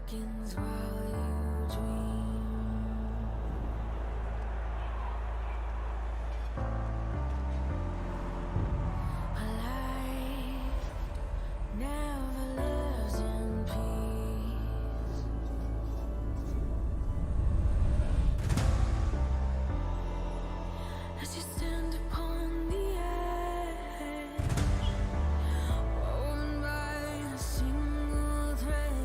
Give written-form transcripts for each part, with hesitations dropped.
seconds while you dream. A life never lives in peace. As you stand upon the edge, woven by a single thread,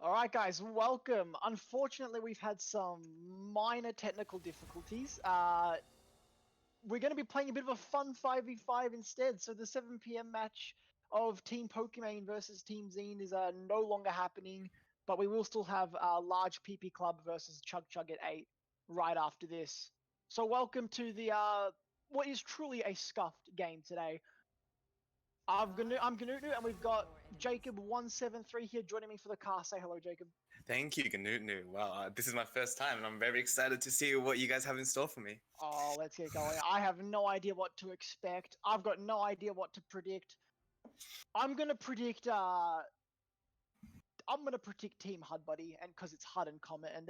All right, guys, welcome. Unfortunately, we've had some minor technical difficulties. We're going to be playing a bit of a fun 5v5 instead. So the 7 p.m. match of Team Pokimane versus Team Xeam is no longer happening, but we will still have Large PP Club versus Chug Chug at 8 right after this. So welcome to the what is truly a scuffed game today. I'm Ganunu, and we've got Jacob173 here joining me for the car. Say hello, Jacob. Thank you, Ganutnu. Wow, this is my first time, and I'm very excited to see what you guys have in store for me. Oh, let's get going. I have no idea what to expect. I've got no idea what to predict. I'm gonna predict. I'm gonna predict Team Hud Buddy, and because it's Hud and Comet, and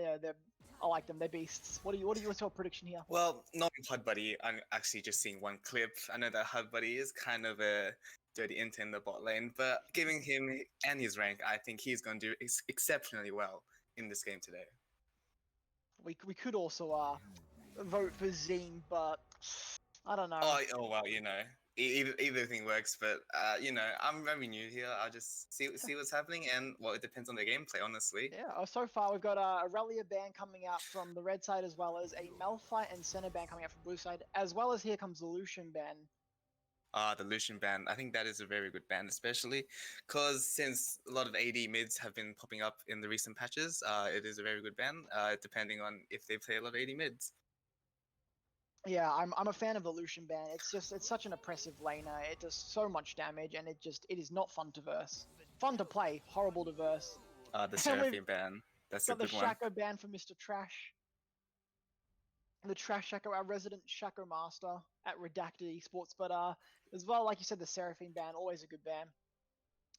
I like them. They're beasts. What's your prediction here? Well, not Hud Buddy. I'm actually just seeing one clip. I know that Hud Buddy is kind of a dirty int in the bot lane, but giving him and his rank, I think he's going to do exceptionally well in this game today. We could also vote for Xeam, but I don't know. Oh well, either thing works, but I'm very new here. I'll just see what's happening, and well, it depends on the gameplay, honestly. Yeah, so far we've got a Aurelia ban coming out from the red side, as well as a Malphite and Senna ban coming out from blue side, as well as here comes the Lucian ban. The Lucian ban. I think that is a very good ban, especially because since a lot of AD mids have been popping up in the recent patches, it is a very good ban, depending on if they play a lot of AD mids. Yeah, I'm a fan of the Lucian ban. It's such an oppressive laner. It does so much damage, and it is not fun to verse. Fun to play, horrible to verse. The Seraphim ban. That's a good one. Got the Shaco ban for Mr. Trash. The Trash Shaco, our resident Shaco master at Redacted Esports, but as well, like you said, the Seraphim ban, always a good ban.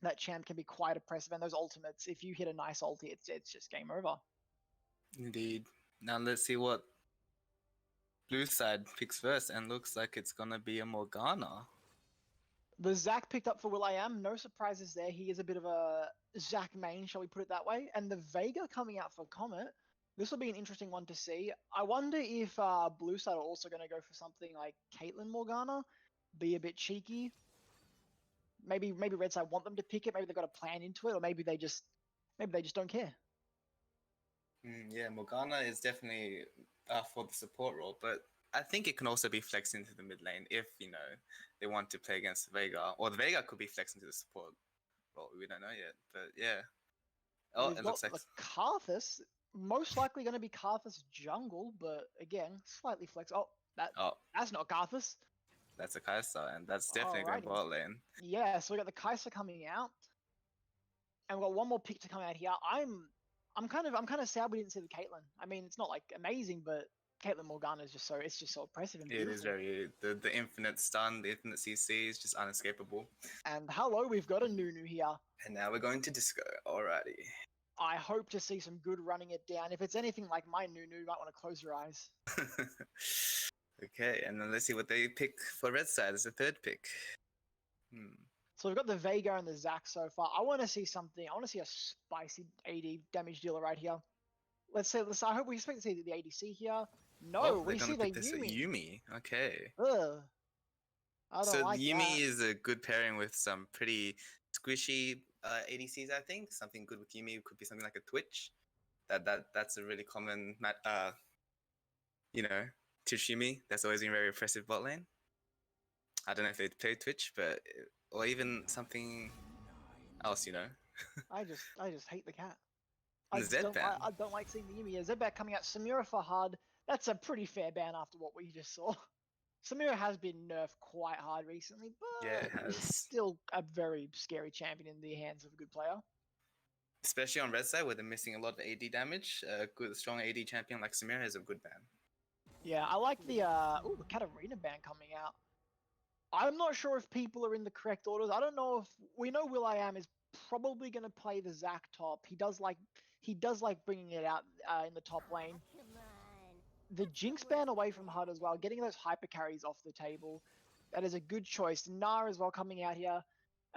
That champ can be quite oppressive, and those ultimates, if you hit a nice ulti, it's just game over. Indeed. Now let's see what blue side picks first, and looks like it's gonna be a Morgana. The ZAC picked up for will.i.am. No surprises there. He is a bit of a ZAC main, shall we put it that way. And the Vega coming out for Comet. This will be an interesting one to see. I wonder if blue side are also going to go for something like Caitlyn Morgana, be a bit cheeky. Maybe red side want them to pick it. Maybe they've got a plan into it, or maybe they just don't care. Yeah, Morgana is definitely for the support role, but I think it can also be flexed into the mid lane if they want to play against the Vega, or the Vega could be flexed into the support role. We don't know yet, but yeah. Oh, it looks like the Karthus, most likely going to be Karthus jungle, but again, slightly flex. That's not Karthus. That's a Kai'Sa, and that's definitely going bot lane. Yeah, so we got the Kai'Sa coming out, and we've got one more pick to come out here. I'm kind of sad we didn't see the Caitlyn. I mean, it's not like amazing, but Caitlyn Morgana is just so oppressive and beautiful. It is very the infinite stun, the infinite CC is just unescapable. And hello, we've got a Nunu here. And now we're going to disco. Alrighty. I hope to see some good running it down. If it's anything like my Nunu, you might want to close your eyes. Okay, and then let's see what they pick for red side as a third pick. So we've got the Vega and the ZAC so far. I want to see something. I want to see a spicy AD damage dealer right here. I hope we expect to see the ADC here. No, we see the Yuumi. Okay. Ugh. So Yuumi is a good pairing with some pretty squishy ADCs, I think. Something good with Yuumi could be something like a Twitch. That's a really common Twitch Yuumi. That's always been very oppressive bot lane. I don't know if they play Twitch, or even something else, I just hate the cat. I don't like seeing the Yuumi. Zedback coming out. Samira for Hard. That's a pretty fair ban after what we just saw. Samira has been nerfed quite hard recently, but yeah, it has. Still a very scary champion in the hands of a good player. Especially on red side where they're missing a lot of AD damage. A good, strong AD champion like Samira is a good ban. Yeah, I like the Katarina ban coming out. I'm not sure if people are in the correct orders. I don't know if we know will.i.am is probably going to play the ZAC top. He does like bringing it out in the top lane. The Jinx ban away from HUD as well, getting those hyper carries off the table. That is a good choice. Gnar as well coming out here.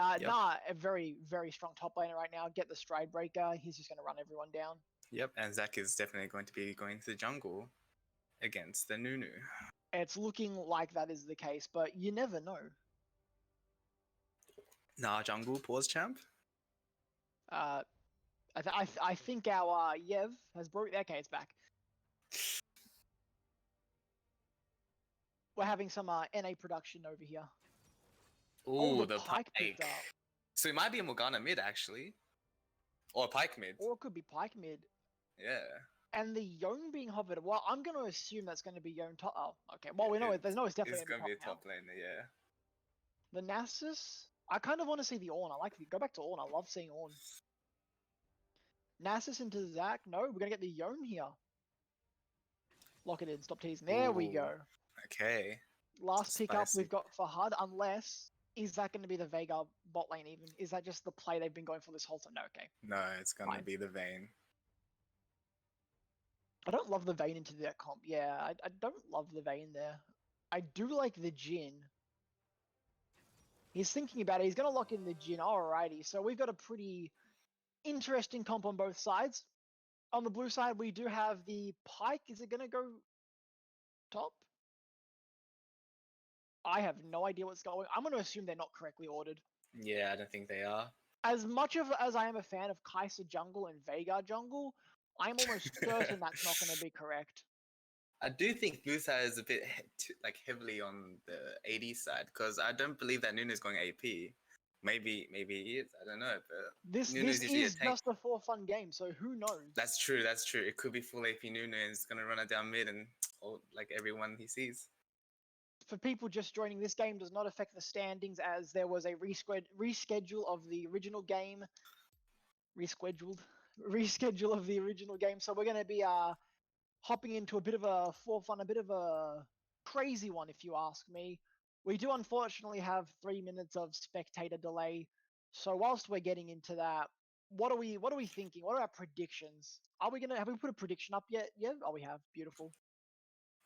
Gnar, a very, very strong top laner right now. Get the Stride Breaker. He's just going to run everyone down. Yep, and ZAC is definitely going to be going to the jungle against the Nunu. It's looking like that is the case, but you never know. Nah, jungle, pause champ? I think our Yev has broke. Okay, it's back. We're having some NA production over here. Ooh, the the Pike picked Pike. up. So it might be a Morgana mid actually, or a Pike mid. Or it could be Pike mid. Yeah. And the Yone being hovered. Well, I'm going to assume that's going to Yone top. Oh, okay. Well, Yeah, we know it. There's no. It's definitely It's going gonna to be be a top top laner. Yeah. now. The Nasus. I kind of want to see the Ornn. I like the go back to Ornn. I love seeing Ornn. Nasus into ZAC. No, we're gonna get the Yone here. Lock it in. Stop teasing. There we Ooh, go. Okay. Last pickup Spicy. we've got for HUD. Unless is that going to be the Veigar bot lane? Even is that just the play they've been going for this whole time? No, okay. No, it's gonna Fine. be the Vayne. I don't love the Vayne into that comp. Yeah, I don't love the Vayne there. I do like the Jhin. He's thinking about it. He's going to lock in the Jhin. Alrighty. So we've got a pretty interesting comp on both sides. On the blue side, we do have the Pike. Is it going to go top? I have no idea what's going. I'm going to assume they're not correctly ordered. Yeah, I don't think they are. As much of as I am a fan of Kai'Sa jungle and Veigar jungle, I'm almost certain that's not going to be correct. I do think blue side is a bit like heavily on the AD side because I don't believe that Nunu's going AP. Maybe he is. I don't know, but This Nunu's usually a is tank. just a for fun game, so who knows? That's true. That's true. It could be full AP Nunu and it's gonna run it down mid and like everyone he sees. For people just joining, this game does not affect the standings as there was a reschedule of the original game. Reschedule of the original game. So we're going to be hopping into a bit of a for fun, a bit of a crazy one, if you ask me. We do unfortunately have 3 minutes of spectator delay. So whilst we're getting into that, what are we thinking? What are our predictions? Have we put a prediction up yet? Yeah. Oh, we have. Beautiful.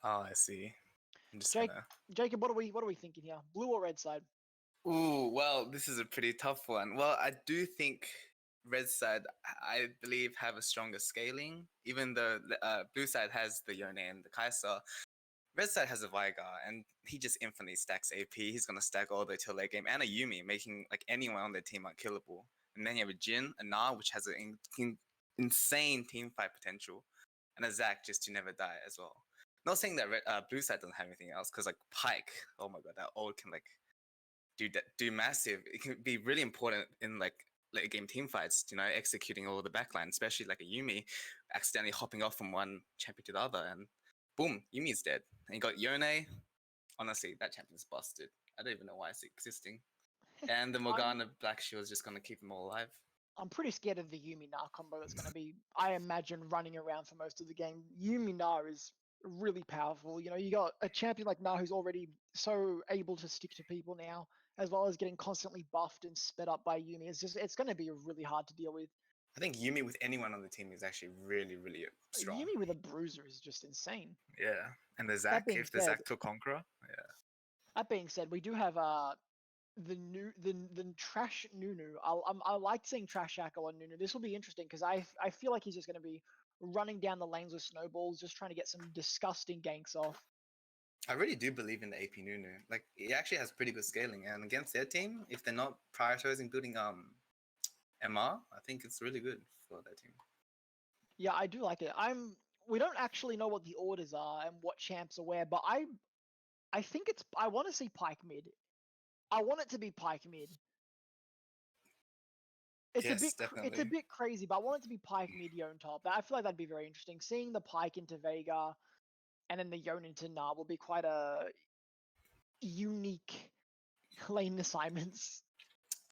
Oh, I see. I'm just Jake, gonna. Jacob, what are we thinking here? Blue or red side? Ooh, well, this is a pretty tough one. Well, I do think red side, I believe, have a stronger scaling. Even though blue side has the Yone and the Kai'Sa, red side has a Veigar, and he just infinitely stacks AP. He's gonna stack all the way till late game, and a Yumi, making like anyone on their team unkillable. And then you have a Jhin, a Na, which has an insane team fight potential, and a ZAC just to never die as well. Not saying that blue side doesn't have anything else, because like Pike, oh my god, that ult can like do massive. It can be really important in like late game team fights, executing all the backline, especially like a Yumi accidentally hopping off from one champion to the other, and boom, Yumi's dead. And you got Yone. Honestly, that champion's busted. I don't even know why it's existing. And the Morgana Black Shield is just gonna keep them all alive. I'm pretty scared of the Yumi Na combo that's going to be, I imagine, running around for most of the game. Yumi Na is really powerful. You got a champion like Na who's already so able to stick to people now, as well as getting constantly buffed and sped up by Yumi. It's going to be really hard to deal with. I think Yumi with anyone on the team is actually really, really strong. Yumi with a bruiser is just insane. Yeah, and the ZAC, being if the said- ZAC took Conqueror, yeah. That being said, we do have the trash Nunu. I like seeing trash Shackle on Nunu. This will be interesting because I feel like he's just going to be running down the lanes with snowballs, just trying to get some disgusting ganks off. I really do believe in the AP Nunu. Like, he actually has pretty good scaling, and against their team, if they're not prioritizing building MR, I think it's really good for their team. Yeah, I do like it. We don't actually know what the orders are and what champs are where, but I think I want to see Pike mid. I want it to be Pike mid. It's Yes, a bit definitely. it's a bit crazy, but I want it to be Pike mid Yone top. I feel like that'd be very interesting. Seeing the Pike into Veigar and then the Yone into Na will be quite a unique lane assignments,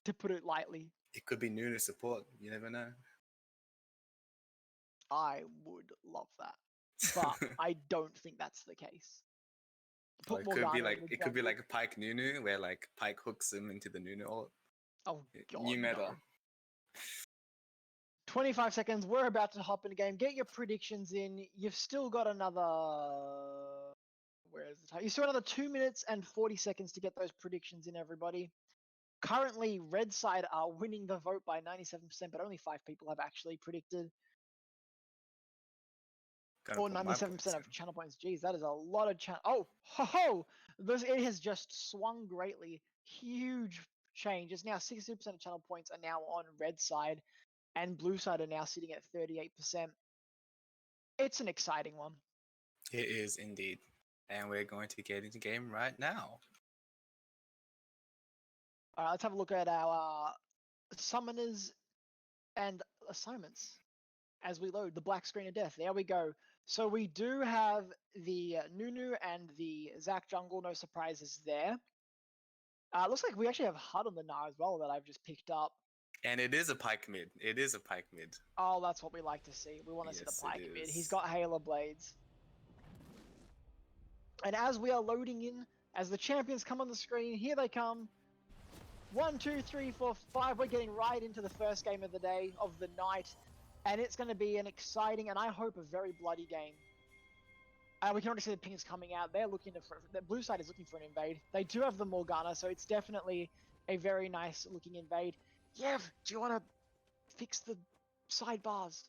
to put it lightly. It could be Nunu support. You never know. I would love that, but I don't think that's the case. Or it could be Morgana like in the it could be jungle. like a Pike Nunu, where like Pike hooks him into the Nunu ult. Oh god, New meta. no. 25 seconds. We're about to hop in a game. Get your predictions in. You've still got another. Where is the time? You still got another 2 minutes and 40 seconds to get those predictions in, everybody. Currently, red side are winning the vote by 97%, but only 5 people have actually predicted. Gotta Or put my 97% points of in. channel points. Jeez, that is a lot of channel. Oh, ho ho! It has just swung greatly. Huge change. It's now 60% of channel points are now on red side. and blue side are now sitting at 38%. It's an exciting one. It is indeed. And we're going to get into game right now. All right, let's have a look at our summoners and assignments as we load the black screen of death. There we go. So we do have the Nunu and the ZAC jungle, no surprises there. Looks like we actually have HUD on the Gnar as well that I've just picked up. And it is a pike mid. It is a pike mid. Oh, that's what we like to see. We want to see Yes, the it pike mid. He's is. got Halo Blades. And as we are loading in, as the champions come on the screen, here they come. 1, 2, 3, 4, 5. We're getting right into the first game of the day, of the night. And it's going to be an exciting, and I hope a very bloody game. We can already see the pings coming out. They're looking to, the blue side is looking for an invade. They do have the Morgana, so it's definitely a very nice looking invade. Yev, do you want to fix the sidebars?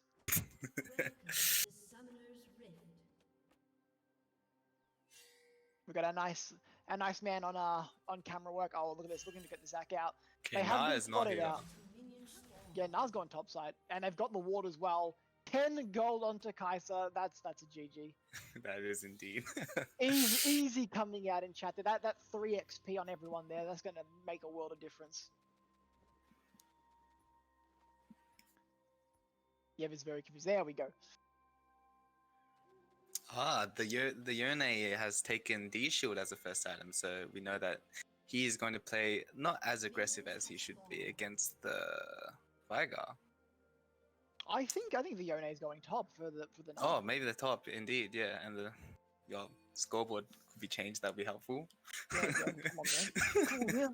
We got a nice man on camera work. Oh, look at this, looking to get the ZAC out. Okay, They have Gnar been is not spotted here. out. Yeah, Nar's going topside, and they've got the ward as well. 10 gold onto Kai'Sa. That's a GG. That is indeed. Easy coming out in chat. That 3 XP on everyone there. That's going to make a world of difference. Yev is very confused. There we go. The Yone has taken D shield as a first item, so we know that he is going to play not as aggressive as he should be against the Veigar. I think the Yone is going top for the night. Oh, maybe the top, indeed, yeah, and your scoreboard could be changed. That'd be helpful. Yeah, come on, man. Cool, yeah.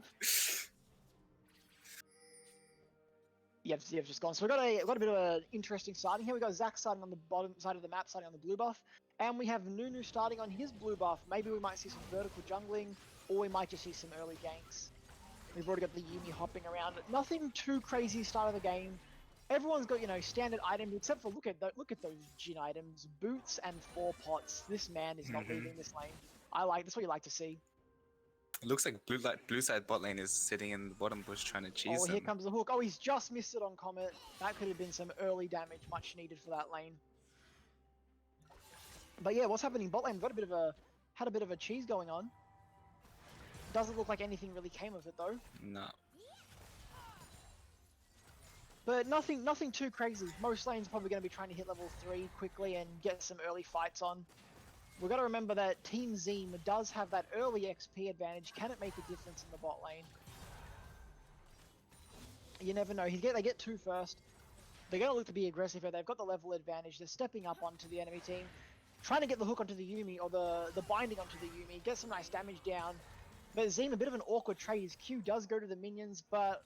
Yev's just gone. So we've got a bit of an interesting starting here. We got ZAC starting on the bottom side of the map, starting on the blue buff, and we have Nunu starting on his blue buff. Maybe we might see some vertical jungling, or we might just see some early ganks. We've already got the Yuumi hopping around. Nothing too crazy start of the game. Everyone's got, standard items, except for look at those Jin items, boots and 4 pots. This man is not leaving this lane. That's what you like to see. It looks like blue side bot lane is sitting in the bottom bush trying to cheese Oh, them. here comes the hook. Oh, he's just missed it on Comet. That could have been some early damage, much needed for that lane. But yeah, what's happening bot lane? We've got had a bit of a cheese going on. Doesn't look like anything really came of it though. No. But nothing too crazy. Most lanes probably going to be trying to hit level 3 quickly and get some early fights on. We've got to remember that Team Xeam does have that early XP advantage. Can it make a difference in the bot lane? You never know. They get 2 first. They're going to look to be aggressive here. They've got the level advantage. They're stepping up onto the enemy team. Trying to get the hook onto the Yuumi, or the binding onto the Yuumi. Get some nice damage down. But Xeam, a bit of an awkward trade. His Q does go to the minions, but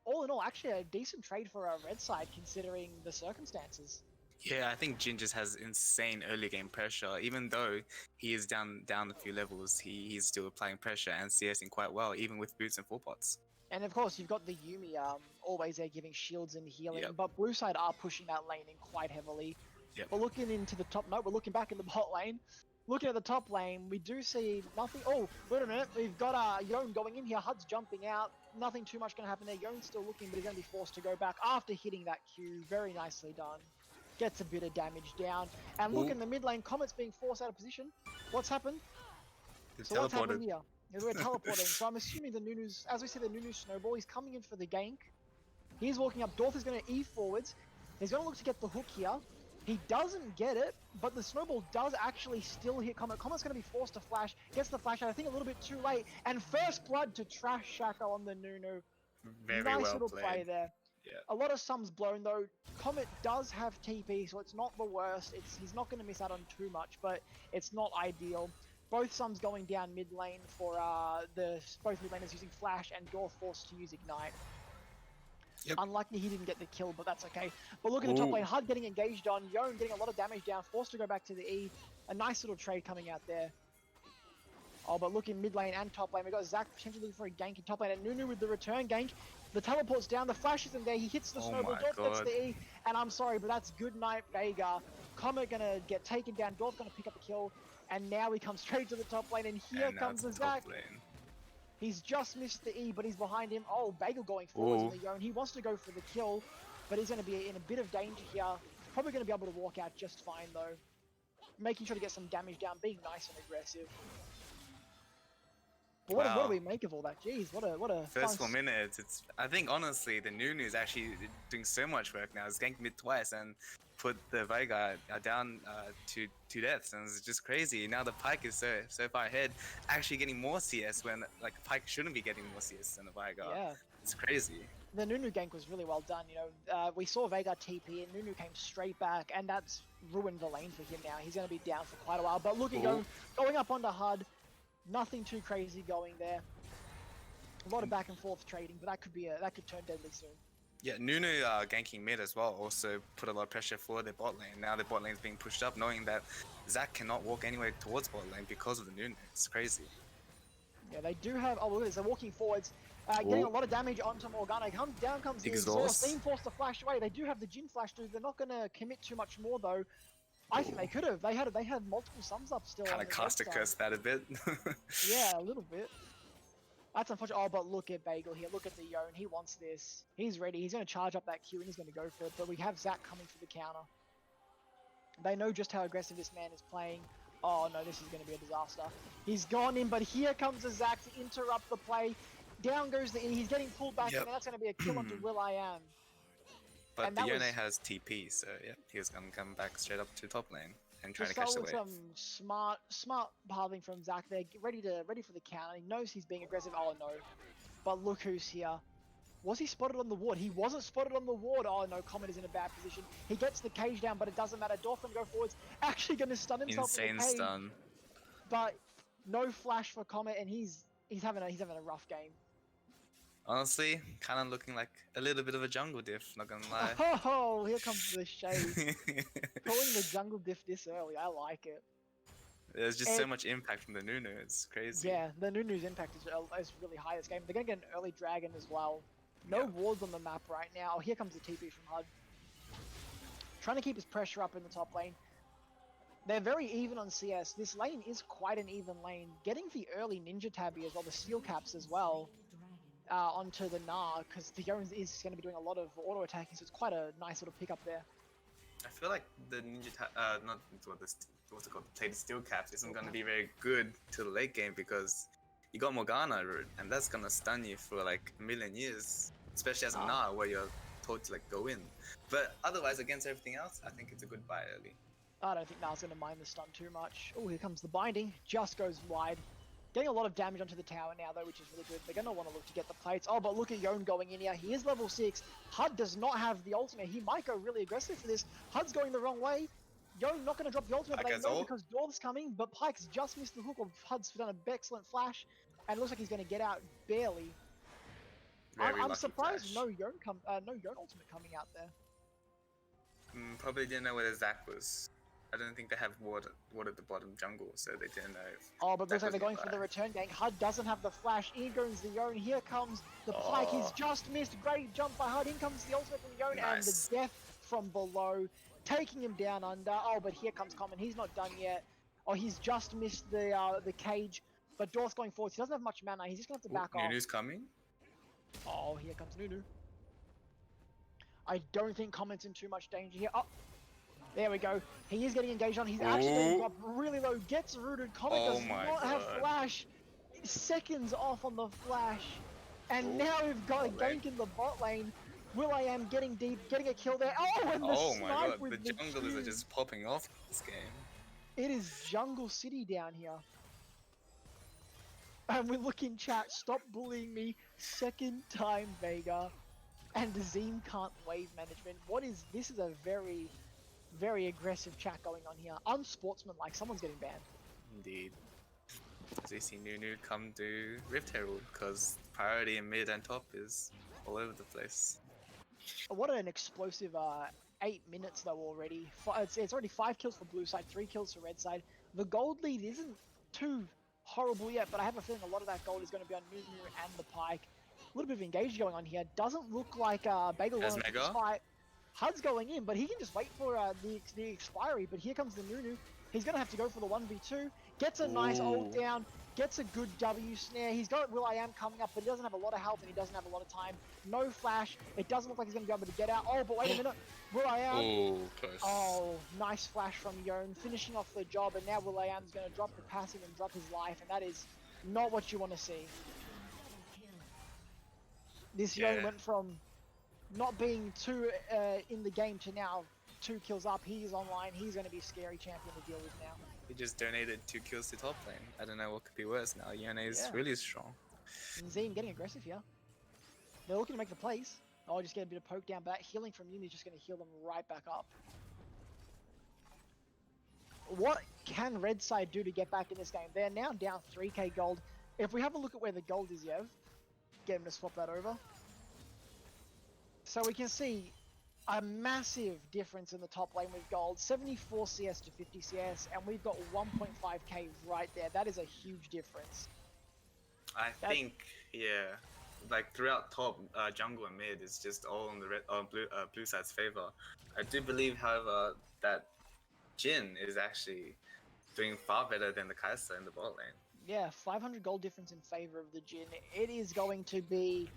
all in all, actually a decent trade for our red side considering the circumstances. Yeah, I think Jin just has insane early game pressure. Even though he is down a few levels, he's still applying pressure and CSing quite well, even with boots and 4 pots. And of course, you've got the Yuumi always there giving shields and healing, Yep. but blue side are pushing that lane in quite heavily. Yep. We're looking into the top. No, we're looking back in the bot lane. Looking at the top lane, we do see nothing. Oh, wait a minute. We've got Yone going in here. HUD's jumping out. Nothing too much going to happen there. Yone's still looking, but he's going to be forced to go back after hitting that Q. Very nicely done. Gets a bit of damage down. And look in the mid lane, Comet's being forced out of position. What's happened? So what's happened here? We're teleporting. So I'm assuming the Nunu's, as we see the Nunu snowball, he's coming in for the gank. He's walking up. Dorth is going to E forwards. He's going to look to get the hook here. He doesn't get it, but the snowball does actually still hit Comet. Comet's going to be forced to flash. Gets the flash out, I think a little bit too late. And first blood to Trash Shaka on the Nunu. Very nice well little played. play there. Yeah. A lot of sums blown though. Comet does have TP, so it's not the worst. He's not going to miss out on too much, but it's not ideal. Both sums going down mid lane for both mid laners using flash, and Dorth forced to use ignite. Yep. Unlucky he didn't get the kill, but that's okay. But look at the top lane, HUD getting engaged on, Yone getting a lot of damage down, forced to go back to the E. A nice little trade coming out there. Oh, but look in mid lane and top lane, we got ZAC potentially looking for a gank in top lane, and Nunu with the return gank. The teleport's down, the flash isn't there, he hits the snowball, Dorth gets the E, and I'm sorry, but that's good night Veigar. Comet gonna get taken down, Dorth gonna pick up a kill, and now he comes straight to the top lane, and here comes the ZAC. He's just missed the E, but he's behind him. Oh, Bagel going forwards in the Yone. He wants to go for the kill. but he's going to be in a bit of danger here. Probably going to be able to walk out just fine though. Making sure to get some damage down, being nice and aggressive. But what do we make of all that? Jeez, what a First fun 4 minutes, I think honestly the Nunu is actually doing so much work now. It's ganked mid twice and put the Veigar down to 2 deaths, and it's just crazy. Now the Pyke is so far ahead, actually getting more CS when like Pyke shouldn't be getting more CS than the Veigar. Yeah. It's crazy. The Nunu gank was really well done. You know, we saw Veigar TP and Nunu came straight back, and that's ruined the lane for him now. He's going to be down for quite a while. But look at going up onto HUD. Nothing too crazy going there. A lot of back and forth trading, but that could turn deadly soon. Yeah, Nunu ganking mid as well also put a lot of pressure for their bot lane. Now their bot lane is being pushed up, knowing that ZAC cannot walk anywhere towards bot lane because of the Nunu. It's crazy. Yeah, they do have. Oh, look at this. They're walking forwards, getting a lot of damage onto Morgana. Down comes the exhaust. Being forced to flash away. They do have the Jin flash, dude. They're not going to commit too much more though. I think they could have. They had multiple sums up still. Kind of cast a curse that a bit. Yeah, a little bit. That's unfortunate. Oh, but look at Bagel here. Look at the Yone. He wants this. He's ready. He's going to charge up that Q and he's going to go for it. But we have ZAC coming for the counter. They know just how aggressive this man is playing. Oh no, this is going to be a disaster. He's gone in, but here comes the ZAC to interrupt the play. Down goes the E. He's getting pulled back in, and that's going to be a kill onto will.i.am. But the Yone has TP, so yeah, he was gonna come back straight up to top lane and try to catch the wave. Some smart pathing from ZAC there, ready for the counter. He knows he's being aggressive. Oh no, but look who's here. Was he spotted on the ward? He wasn't spotted on the ward. Oh no, Comet is in a bad position. He gets the cage down, but it doesn't matter. Dolphin go forwards, actually gonna stun himself. Insane stun. But no flash for Comet, and he's having a rough game. Honestly, kind of looking like a little bit of a jungle diff, not gonna lie. Oh, here comes the shade. Calling the jungle diff this early, I like it. There's just so much impact from the Nunu, it's crazy. Yeah, the Nunu's impact is really high this game. They're gonna get an early dragon as well. No wards on the map right now. Oh, here comes the TP from HUD. Trying to keep his pressure up in the top lane. They're very even on CS. This lane is quite an even lane. Getting the early ninja tabby as well, the steel caps as well. Onto the Gnar, because the Yone is going to be doing a lot of auto attacking, so it's quite a nice little pickup there. I feel like the ninja, not what's it called, the plated steel caps isn't going to be very good to the late game because you got Morgana route, and that's going to stun you for like a million years, especially as a Gnar where you're told to like go in. But otherwise, against everything else, I think it's a good buy early. I don't think Gnar's going to mind the stun too much. Oh, here comes the binding, just goes wide. Getting a lot of damage onto the tower now though, which is really good. They're going to want to look to get the plates. Oh, but look at Yone going in here. He is level 6. HUD does not have the ultimate. He might go really aggressive for this. HUD's going the wrong way. Yone not going to drop the ultimate, but they know because Dwarf's coming. But Pyke's just missed the hook of HUD's done an excellent flash. And it looks like he's going to get out barely. I'm surprised no Yone ultimate coming out there. Probably didn't know where the ZAC was. I don't think they have ward at the bottom jungle, so they didn't know. Oh, but looks like they're going for the return gank. HUD doesn't have the flash. In goes the Yone. Here comes the Pyke. He's just missed. Great jump by HUD. In comes the ultimate from Yone, and the death from below, taking him down under. Oh, but here comes Common. He's not done yet. Oh, he's just missed the cage. But Dorth's going forward. He doesn't have much mana. He's just gonna have to back off. Nunu's coming. Oh, here comes Nunu. I don't think Common's in too much danger here. Oh. There we go. He is getting engaged on. He's actually got really low. Gets rooted. Comet does not have flash. Seconds off on the flash. And now we've got a gank in the bot lane. will.i.am getting deep, getting a kill there. Oh, and the snipe with the junglers are just popping off this game. It is Jungle City down here. And we look in chat. Stop bullying me. Second time Veigar. And Xeam can't wave management. What is this? Is a very aggressive chat going on here. Unsportsmanlike. Someone's getting banned. Indeed. As we see Nunu come to Rift Herald, because priority in mid and top is all over the place. What an explosive 8 minutes though already. It's already 5 kills for blue side, 3 kills for red side. The gold lead isn't too horrible yet, but I have a feeling a lot of that gold is going to be on Nunu and the Pyke. A little bit of engage going on here. Doesn't look like Bagel wants to fight. HUD's going in, but he can just wait for the expiry. But here comes the Nunu. He's going to have to go for the 1v2. Gets a nice ult down. Gets a good W snare. He's got will.i.am coming up, but he doesn't have a lot of health and he doesn't have a lot of time. No flash. It doesn't look like he's going to be able to get out. Oh, but wait a minute. will.i.am. Oh, close. Oh, nice flash from Yon, finishing off the job, and now will.i.am is going to drop the passive and drop his life, and that is not what you want to see. This Yon went from not being too in the game to now 2 kills up. He is online. He's going to be a scary champion to deal with now. He just donated 2 kills to top lane. I don't know what could be worse now. Yone is Yeah. really strong. And Xeam getting aggressive here. They're looking to make the plays. Oh, just get a bit of poke down back. Healing from Yumi is just going to heal them right back up. What can Red Side do to get back in this game? They're now down 3k gold. If we have a look at where the gold is, Yev, get him to swap that over. So we can see a massive difference in the top lane with gold. 74 CS to 50 CS, and we've got 1.5k right there. That is a huge difference. I think, yeah, like throughout top, jungle and mid is just all on the blue side's favor. I do believe, however, that Jin is actually doing far better than the Kai'Sa in the bot lane. Yeah, 500 gold difference in favor of the Jin. It is going to be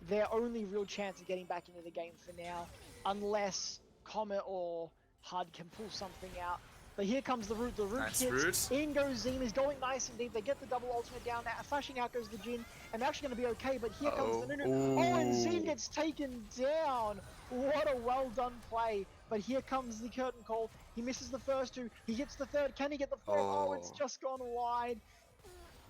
their only real chance of getting back into the game for now, unless Comet or HUD can pull something out. But here comes the root. The root Nice hits. root. In goes Xeam. Is going nice and deep. They get the double ultimate down. Flashing out goes the Jin. And they're actually going to be okay. But here comes the Nunu. Oh, and Xeam gets taken down. What a well done play. But here comes the curtain call. He misses the first 2. He hits the third. Can he get the fourth? Oh, it's just gone wide.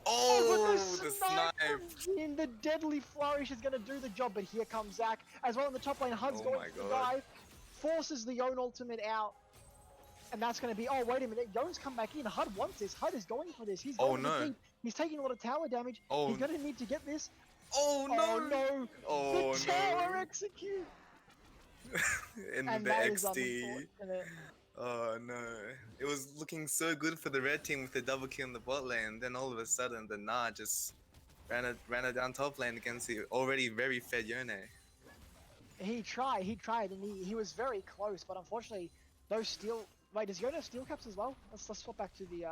Oh, but the snipe! In the deadly flourish is going to do the job, but here comes ZAC. As well in the top lane, HUD's Oh going my to God. dive, forces the Yon ultimate out, and that's going to be, oh wait a minute, Yon's come back in. HUD wants this. HUD is going for this. He's going no. deep. He's taking a lot of tower damage. Oh. He's going to need to get this. Oh Oh no! no! Oh The tower no! execute! In And the that is XD. unfortunate. Oh no. It was looking so good for the red team with the double kill in the bot lane. Then all of a sudden the Nah just ran it down top lane against the already very fed Yone. He tried, and he was very close, but unfortunately, those steel... Wait, does Yon have steel caps as well? Let's swap back to the,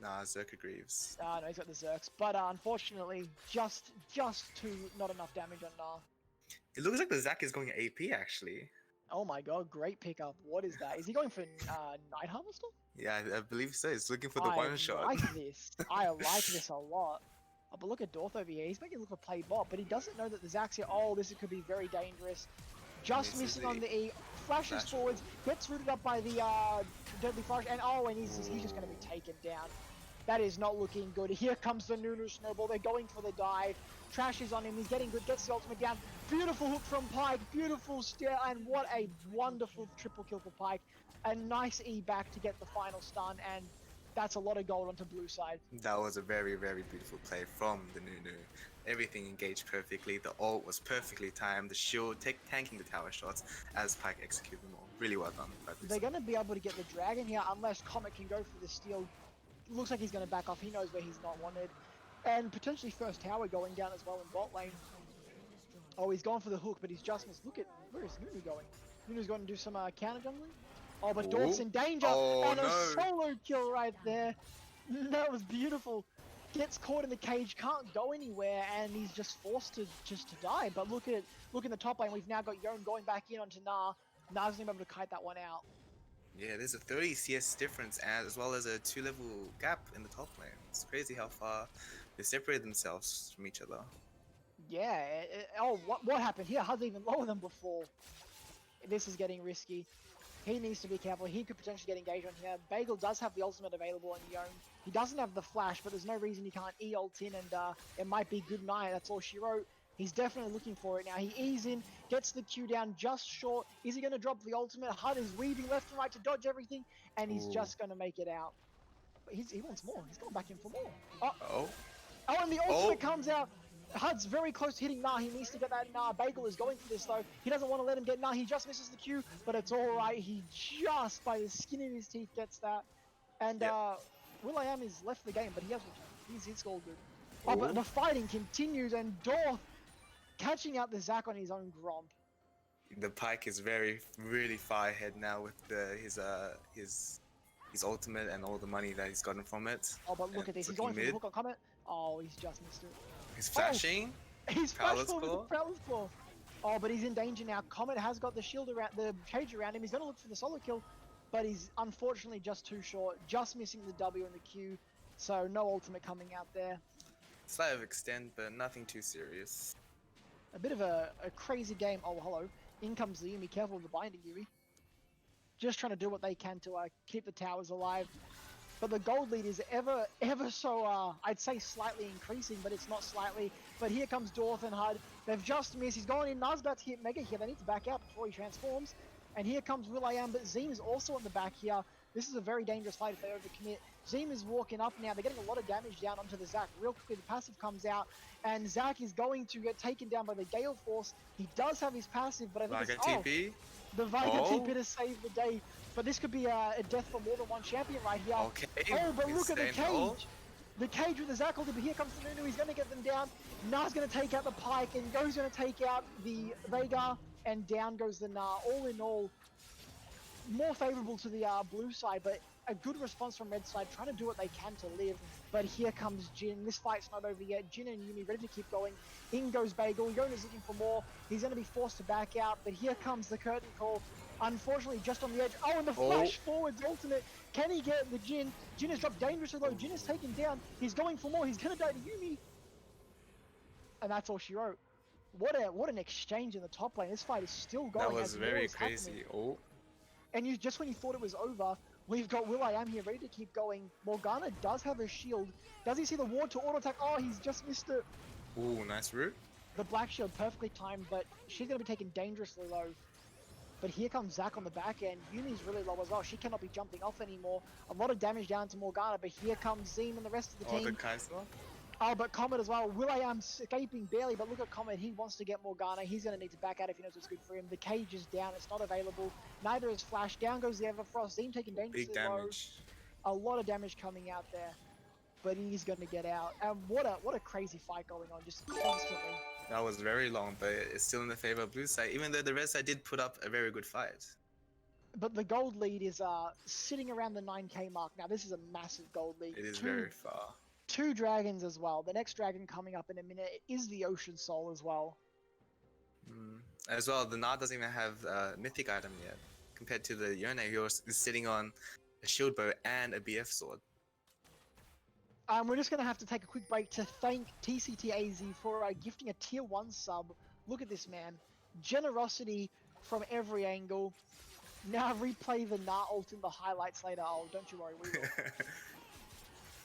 Nah, Zerka Greaves. no, he's got the Zerks. But unfortunately, just not enough damage on Nah. It looks like the ZAC is going AP actually. Oh my god, great pickup. What is that? Is he going for Night Harvester? Yeah, I believe so. He's looking for the I one shot. like this. I like this a lot. Oh, but look at Dorth over here. He's making it look for play bot, but he doesn't know that the ZAC's here. Oh, this could be very dangerous. Just Misses missing the on the E. Flashes flash. forwards, gets rooted up by the Deadly Flourish, and oh, and he's just going to be taken down. That is not looking good. Here comes the Nunu Snowball. They're going for the dive. Trash is on him. He's getting good. Gets the ultimate down. Beautiful hook from Pyke. Beautiful steal. And what a wonderful triple kill for Pyke. A nice E back to get the final stun. And that's a lot of gold onto blue side. That was a very, very beautiful play from the Nunu. Everything engaged perfectly. The ult was perfectly timed. The shield tanking the tower shots as Pyke executed them all. Really well done. by Blue They're side. going to be able to get the dragon here unless Comet can go for the steal. Looks like he's going to back off. He knows where he's not wanted. And potentially first tower going down as well in bot lane. Oh, he's gone for the hook, but he's just missed. Look at, where is Nunu going? Nunu's going to do some counter jungling. Oh, but Dorth's in danger. Oh, and a no. solo kill right there. That was beautiful. Gets caught in the cage, can't go anywhere, and he's just forced to die. But look in the top lane. We've now got Yon going back in onto Nah. Nah's going to be able to kite that one out. Yeah, there's a 30 CS difference as well as a 2-level gap in the top lane. It's crazy how far they separate themselves from each other. Yeah. Oh, what happened here? HUD's even lower than before. This is getting risky. He needs to be careful. He could potentially get engaged on here. Bagel does have the ultimate available on Yon. He doesn't have the flash, but there's no reason he can't E-ult in, and it might be good night. That's all she wrote. He's definitely looking for it now. He E's in, gets the Q down just short. Is he going to drop the ultimate? HUD is weaving left and right to dodge everything, and he's just going to make it out. But he wants more. He's going back in for more. Oh. Oh, and the ultimate comes out. HUD's very close to hitting Nah. He needs to get that Nah. Bagel is going for this though. He doesn't want to let him get Nah. He just misses the Q, but it's alright. He just, by the skin of his teeth, gets that. And will.i.am is left the game, but he's all good. Oh, but the fighting continues, and Dorth catching out the ZAC on his own Gromp. The Pyke is really far ahead now with his ultimate and all the money that he's gotten from it. Oh, but look at this. He's going for the hook on Comet. Oh, he's just missed it. He's flashing. He's flash Prowler's forward with the Claw. Prowler's Claw. Oh, but he's in danger now. Comet has got the shield around, the cage around him. He's going to look for the solo kill, but he's unfortunately just too short, just missing the W and the Q. So no ultimate coming out there. Slight of extend, but nothing too serious. A bit of a crazy game. Oh, hello. In comes the Yumi. Careful of the binding, Yumi. Just trying to do what they can to keep the towers alive. But the gold lead is ever so, I'd say slightly increasing, but it's not slightly. But here comes Dorth and Hud. They've just missed. He's going in. Naz about to hit Mega here. They need to back out before he transforms. And here comes will.i.am, but Xeam is also on the back here. This is a very dangerous fight if they overcommit. Xeam is walking up now. They're getting a lot of damage down onto the ZAC. Real quickly, the passive comes out, and ZAC is going to get taken down by the Gale Force. He does have his passive, but I think Viger TP. the Viger Oh. TP to save the day. But this could be a death for more than one champion right here. Okay. Oh, but look at the insane cage. ult. The cage with the ZAC ulti, but here comes the Nunu. He's going to get them down. Na's going to take out the Pike, and Yo's going to take out the Veigar, and down goes the Na. All in all, more favorable to the blue side, but a good response from red side, trying to do what they can to live. But here comes Jin. This fight's not over yet. Jin and Yumi ready to keep going. In goes Bagel. Yona's looking for more. He's going to be forced to back out, but here comes the curtain call. Unfortunately, just on the edge. Oh, and the flash forwards ultimate. Can he get the Jin? Jin has dropped dangerously low. Jin is taken down. He's going for more. He's going to die to Yumi. And that's all she wrote. What an exchange in the top lane. This fight is still going. That was as more very is happening. crazy. Oh. And you just when you thought it was over, we've got will.i.am here ready to keep going. Morgana does have a shield. Does he see the ward to auto attack? Oh, he's just missed it. Ooh, nice root. The black shield perfectly timed, but she's going to be taken dangerously low. But here comes ZAC on the back end. Yumi's really low as well. She cannot be jumping off anymore. A lot of damage down to Morgana, but here comes Xeam and the rest of the Oh, team. the Kaiser. Oh, but Comet as well. will.i.am escaping barely, but look at Comet. He wants to get Morgana. He's going to need to back out if he knows what's good for him. The cage is down. It's not available. Neither is Flash. Down goes the Everfrost. Xeam taking dangerously Big low. damage. A lot of damage coming out there. But he's going to get out. And what a crazy fight going on, just constantly. That was very long, but it's still in the favor of blue side, even though the red side did put up a very good fight. But the gold lead is sitting around the 9k mark. Now, this is a massive gold lead. It is very far. 2 dragons as well. The next dragon coming up in a minute is the Ocean Soul as well. As well, the Na doesn't even have a mythic item yet, compared to the Yone, who is sitting on a shield bow and a BF sword. We're just going to have to take a quick break to thank TCTAZ for gifting a tier 1 sub. Look at this, man. Generosity from every angle. Now replay the Na ult in the highlights later. Oh, don't you worry, we will.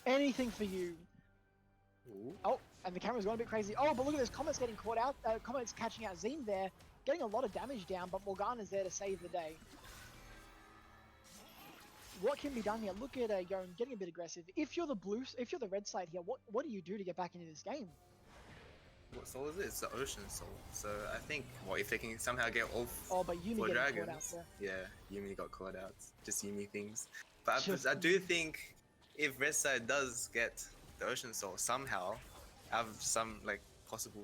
Anything for you. Ooh. Oh, and the camera's going a bit crazy. Oh, but look at this. Comet's getting caught out. Comet's catching out Xeam there. Getting a lot of damage down, but Morgana's there to save the day. What can be done here? Look at Yon getting a bit aggressive. If you're the red side here, what do you do to get back into this game? What soul is it? It's the Ocean Soul. So I think, if they can somehow get all but Yumi four getting dragons. caught out there. Yeah, Yumi got caught out. Just Yumi things. But I do think if red side does get the Ocean Soul somehow, have some possible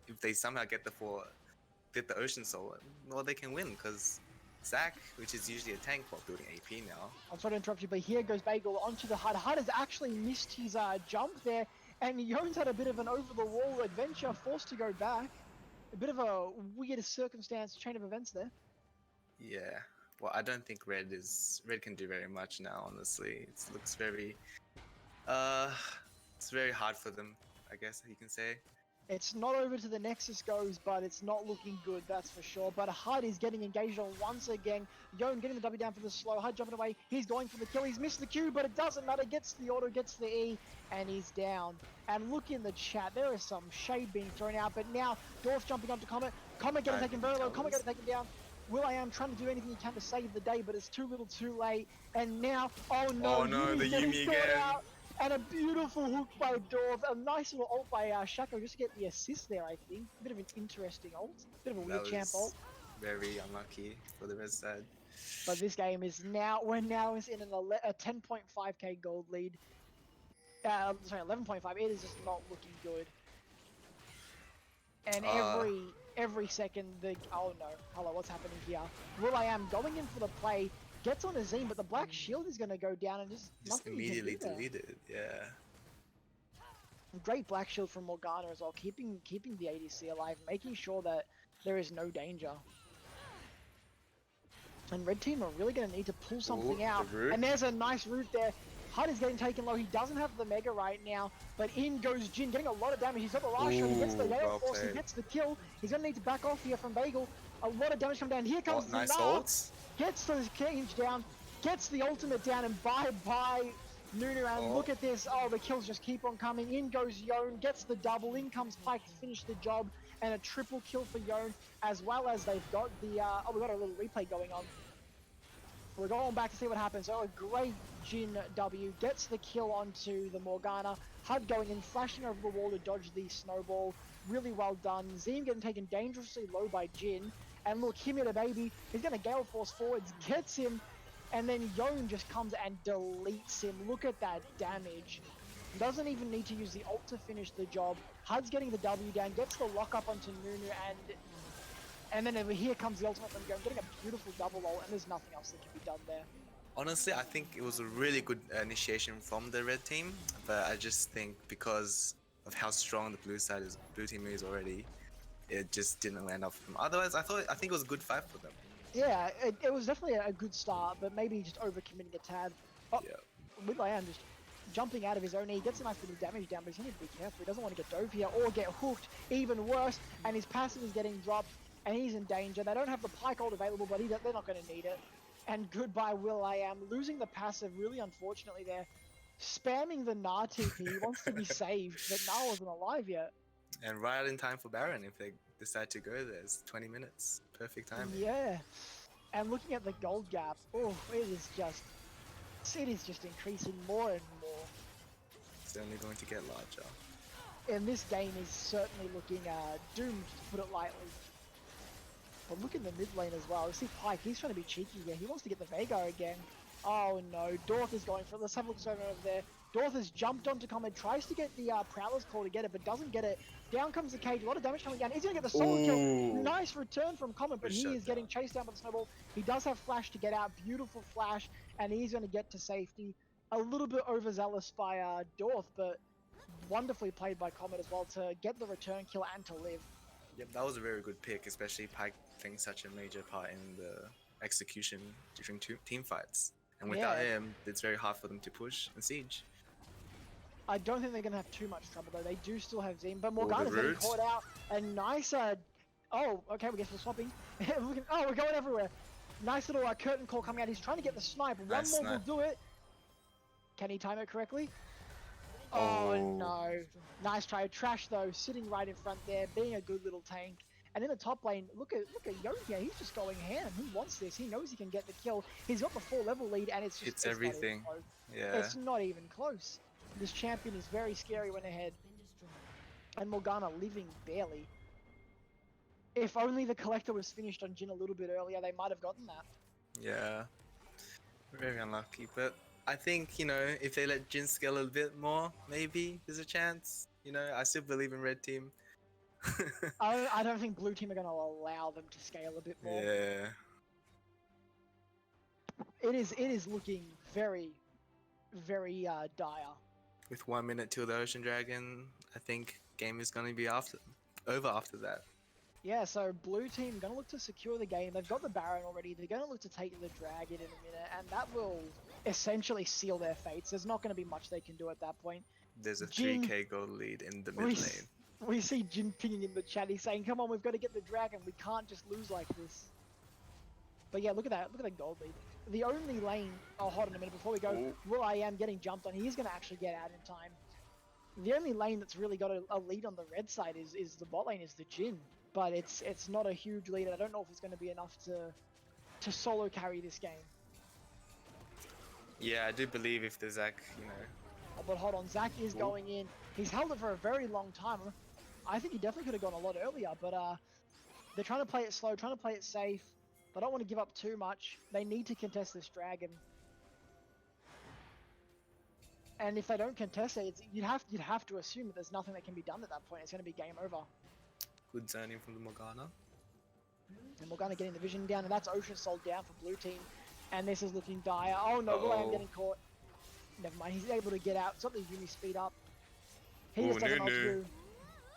if they somehow get the Ocean Soul, well, they can win because ZAC, which is usually a tank while building AP now. I'm sorry to interrupt you, but here goes Bagel onto the Hud. Hud has actually missed his jump there, and Yone's had a bit of an over-the-wall adventure, forced to go back. A bit of a weird circumstance, chain of events there. Yeah. Well, I don't think Red can do very much now, honestly. It looks very... it's very hard for them, I guess you can say. It's not over to the Nexus goes, but it's not looking good, that's for sure. But Hud is getting engaged on once again. Yon getting the W down for the slow. Hud jumping away. He's going for the kill. He's missed the Q, but it doesn't matter. Gets the auto, gets the E, and he's down. And look in the chat. There is some shade being thrown out. But now, Dorf jumping onto Comet. Comet getting taken very low. Comet getting taken down. will.i.am trying to do anything he can to save the day, but it's too little too late. And now, oh no, the Yumi again. Out. And a beautiful hook by Dorf, a nice little ult by Shaco just to get the assist there, I think. A bit of an interesting ult, bit of a weird champ ult. Very unlucky for the red side. But this game is now, we're now in a 10.5k gold lead. Sorry, 11.5, it is just not looking good. And every second, oh no, hello, what's happening here? will.i.am going in for the play, gets on a Xeam, but the black shield is going to go down and just immediately deleted, yeah. Great black shield from Morgana as well, keeping the ADC alive, making sure that there is no danger. And red team are really going to need to pull something Ooh, out. the root. And there's a nice root there. HUD is getting taken low. He doesn't have the Mega right now, but in goes Jin, getting a lot of damage. He's got the last shot. He gets the Ooh, Gale well Force. He played. gets the kill. He's going to need to back off here from Bagel. A lot of damage coming down. Here comes Oh, nice Zinar. ults. Gets the cage down. Gets the ultimate down. And bye-bye, Nunu. And look at this. Oh, the kills just keep on coming. In goes Yone. Gets the double. In comes Pyke to finish the job. And a triple kill for Yone. As well as they've got the... oh, we've got a little replay going on. We're going back to see what happens. Oh, a great Jin W gets the kill onto the Morgana. HUD going in, flashing over the wall to dodge the snowball. Really well done. Xeam getting taken dangerously low by Jin. And look, him at a baby. He's going to Gale Force forwards, gets him. And then Yone just comes and deletes him. Look at that damage. Doesn't even need to use the ult to finish the job. HUD's getting the W down, gets the lock up onto Nunu, and then over here comes the ultimate from Yone, getting a beautiful double ult, and there's nothing else that can be done there. Honestly, I think it was a really good initiation from the red team, but I just think because of how strong the blue team is already, it just didn't land up for them. Otherwise, I think it was a good fight for them. Yeah, it was definitely a good start, but maybe just overcommitting a tad. Oh, Yeah. will.i.am just jumping out of his own E, gets a nice bit of damage down, but he's going to be careful. He doesn't want to get dove here or get hooked, even worse, and his passive is getting dropped, and he's in danger. They don't have the Pyke ult available, but they're not going to need it. And goodbye, will.i.am, losing the passive, really unfortunately there. Spamming the Gnar TP, he wants to be saved, but Gnar wasn't alive yet. And right in time for Baron if they decide to go there. It's 20 minutes. Perfect time. Yeah. And looking at the gold gap, oh, it is just increasing more and more. It's only going to get larger. And this game is certainly looking doomed, to put it lightly. But look in the mid lane as well. You see Pyke, he's trying to be cheeky again. He wants to get the Vega again. Oh no, Dorth is going for it. Let's have a look what's going on over there. Dorth has jumped onto Comet, tries to get the Prowler's Call to get it, but doesn't get it. Down comes the cage, a lot of damage coming down. He's going to get the solo kill. Nice return from Comet, but Good he shot is getting chased down by the snowball. He does have flash to get out, beautiful flash, and he's going to get to safety. A little bit overzealous by Dorth, but wonderfully played by Comet as well to get the return kill and to live. Yep, that was a very good pick, especially Pyke playing such a major part in the execution during team fights. And without him, it's very hard for them to push and siege. I don't think they're going to have too much trouble though. They do still have Xeam, but Morgana's getting root. caught out. A nice, oh, okay, we guess we're swapping. Oh, we're going everywhere. Nice little curtain call coming out. He's trying to get the snipe. Nice One more snipe. will do it. Can he time it correctly? Oh no. Nice try. Trash though, sitting right in front there, being a good little tank. And in the top lane, look at Yone here. He's just going ham. He wants this. He knows he can get the kill. He's got the 4-level lead, and it's just It's everything. not even close. Yeah. It's not even close. This champion is very scary when ahead. And Morgana living barely. If only the collector was finished on Jin a little bit earlier, they might have gotten that. Yeah. Very unlucky, but I think, you know, if they let Jin scale a little bit more, maybe there's a chance. You know, I still believe in red team. I don't think blue team are going to allow them to scale a bit more. Yeah. It is looking very, very dire. With 1 minute till the Ocean Dragon, I think game is going to be over after that. Yeah, so blue team going to look to secure the game. They've got the Baron already. They're going to look to take the Dragon in a minute, and that will essentially seal their fates. There's not going to be much they can do at that point. There's a Jin- 3k gold lead in the mid lane. We see Jin pinging in the chat. He's saying, come on, we've got to get the Dragon. We can't just lose like this. But yeah, look at that. Look at that gold lead. The only lane... Oh, hold on a minute. Before we go, Ooh. will.i.am getting jumped on. He's going to actually get out in time. The only lane that's really got a lead on the red side is the bot lane, is the Jin. But it's not a huge lead. I don't know if it's going to be enough to solo carry this game. Yeah, I do believe if the ZAC, you know... Oh, but hold on, ZAC is going in. He's held it for a very long time. I think he definitely could have gone a lot earlier, but they're trying to play it slow, trying to play it safe. They don't want to give up too much. They need to contest this Dragon. And if they don't contest it, you'd have to assume that there's nothing that can be done at that point. It's going to be game over. Good zoning from the Morgana. And Morgana getting the vision down, and that's Ocean Soul down for blue team. And this is looking dire. Oh no, will.i.am getting caught. Never mind, he's able to get out. It's got the Yumi speed up. He Ooh, just doesn't know what to Nunu. do.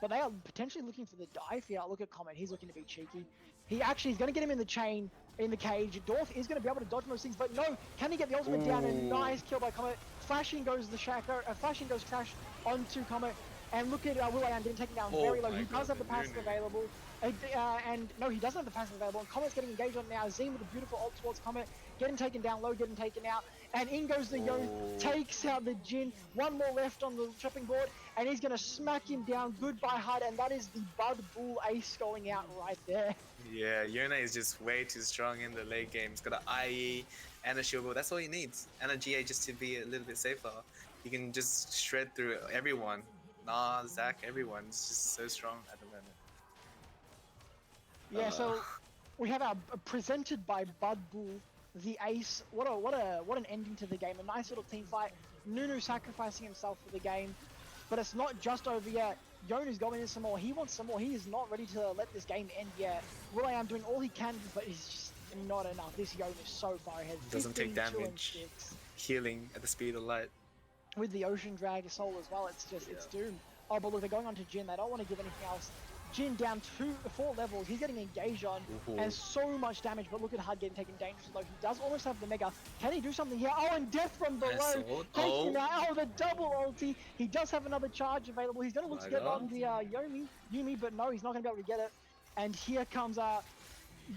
But they are potentially looking for the dive here. Look at Comet. He's looking to be cheeky. He actually is going to get him in the chain, in the cage. Dorf is going to be able to dodge most things, but no. Can he get the ultimate down? A Ooh. nice kill by Comet. Flashing goes the Shaco. Flashing goes Crash onto Comet. And look at Will.i.am getting taken down very low. my He does God, have the the passive Nunu. available. And no, he doesn't have the passive available. And Comet's getting engaged on now. Xeam with a beautiful ult towards Comet. Getting taken down low, getting taken out. And in goes the Yone. Oh. Takes out the Jin. One more left on the chopping board. And he's going to smack him down. Goodbye, HUD. And that is the Bud Bull ace going out right there. Yeah, Yone is just way too strong in the late game. He's got an IE and a shield wall. That's all he needs. And a GA just to be a little bit safer. He can just shred through everyone. Nah, ZAC, everyone's just so strong at the moment. Yeah, so we have our presented by Bud Bull, the ace. What an ending to the game. A nice little team fight. Nunu sacrificing himself for the game. But it's not just over yet. Yone is going in some more. He wants some more. He is not ready to let this game end yet. Will.i.am doing all he can, but it's just not enough. This Yone is so far ahead. Doesn't take 15, 2 and damage. 6. Healing at the speed of light. With the Ocean Drag Soul as well, it's just, it's doomed. Oh, but look, they're going on to Jin. They don't want to give anything else. Jin down 4 levels. He's getting engaged on and so much damage. But look at HUD getting taken dangerously low. He does almost have the Mega. Can he do something here? Oh, and death from below. Taking him out. Oh, the double ulti. He does have another charge available. He's going to look to get on the Yumi, but no, he's not going to be able to get it. And here comes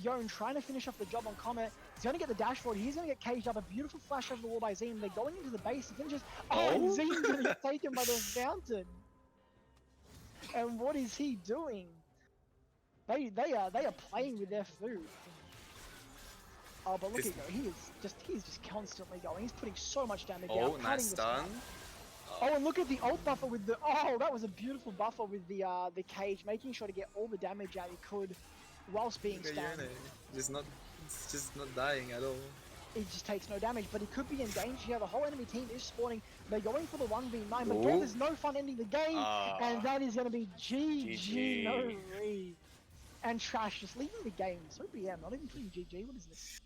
Yone trying to finish off the job on Comet. He's going to get the dash forward. He's going to get caged up. A beautiful flash over the wall by Xeam. They're going into the base. He finishes. Oh, and Xeam's going to get taken by the fountain. And what is he doing? They are playing with their food. Oh, but look at go. He's just constantly going. He's putting so much damage out. Oh, nice stun. Oh, and look at the ult buffer with the. Oh, that was a beautiful buffer with the cage, making sure to get all the damage out he could, whilst being stunned. It's just not dying at all. He just takes no damage, but he could be in danger here. The whole enemy team is spawning. They're going for the 1v9, but again, there's no fun ending the game, and that is going to be GG. No read. And Trash just leaving the game. So BM, not even putting GG. What is this?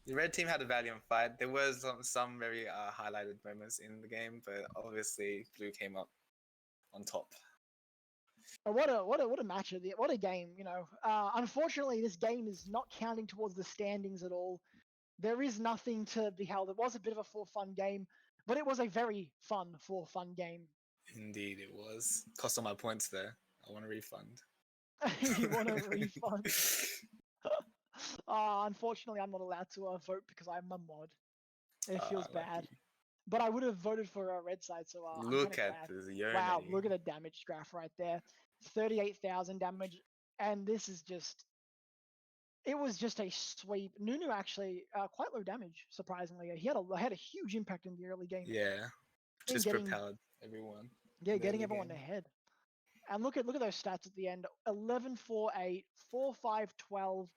The red team had a valiant fight. There was some very highlighted moments in the game, but obviously blue came up on top. What a match! What a game! You know, unfortunately, this game is not counting towards the standings at all. There is nothing to be held. It was a bit of a for-fun game, but it was a very fun for-fun game. Indeed, it was. Cost all my points there. I want a refund. You want a refund? Unfortunately, I'm not allowed to vote because I'm a mod. It feels bad. But I would have voted for a red side, so look at this Yone. Wow, look at the damage graph right there. 38,000 damage, and this is just... It was just a sweep. Nunu actually quite low damage, surprisingly. He had a huge impact in the early game. Yeah, just propelled everyone. Yeah, getting everyone ahead. And look at those stats at the end. 11, 4, 8, 4, 5, 12,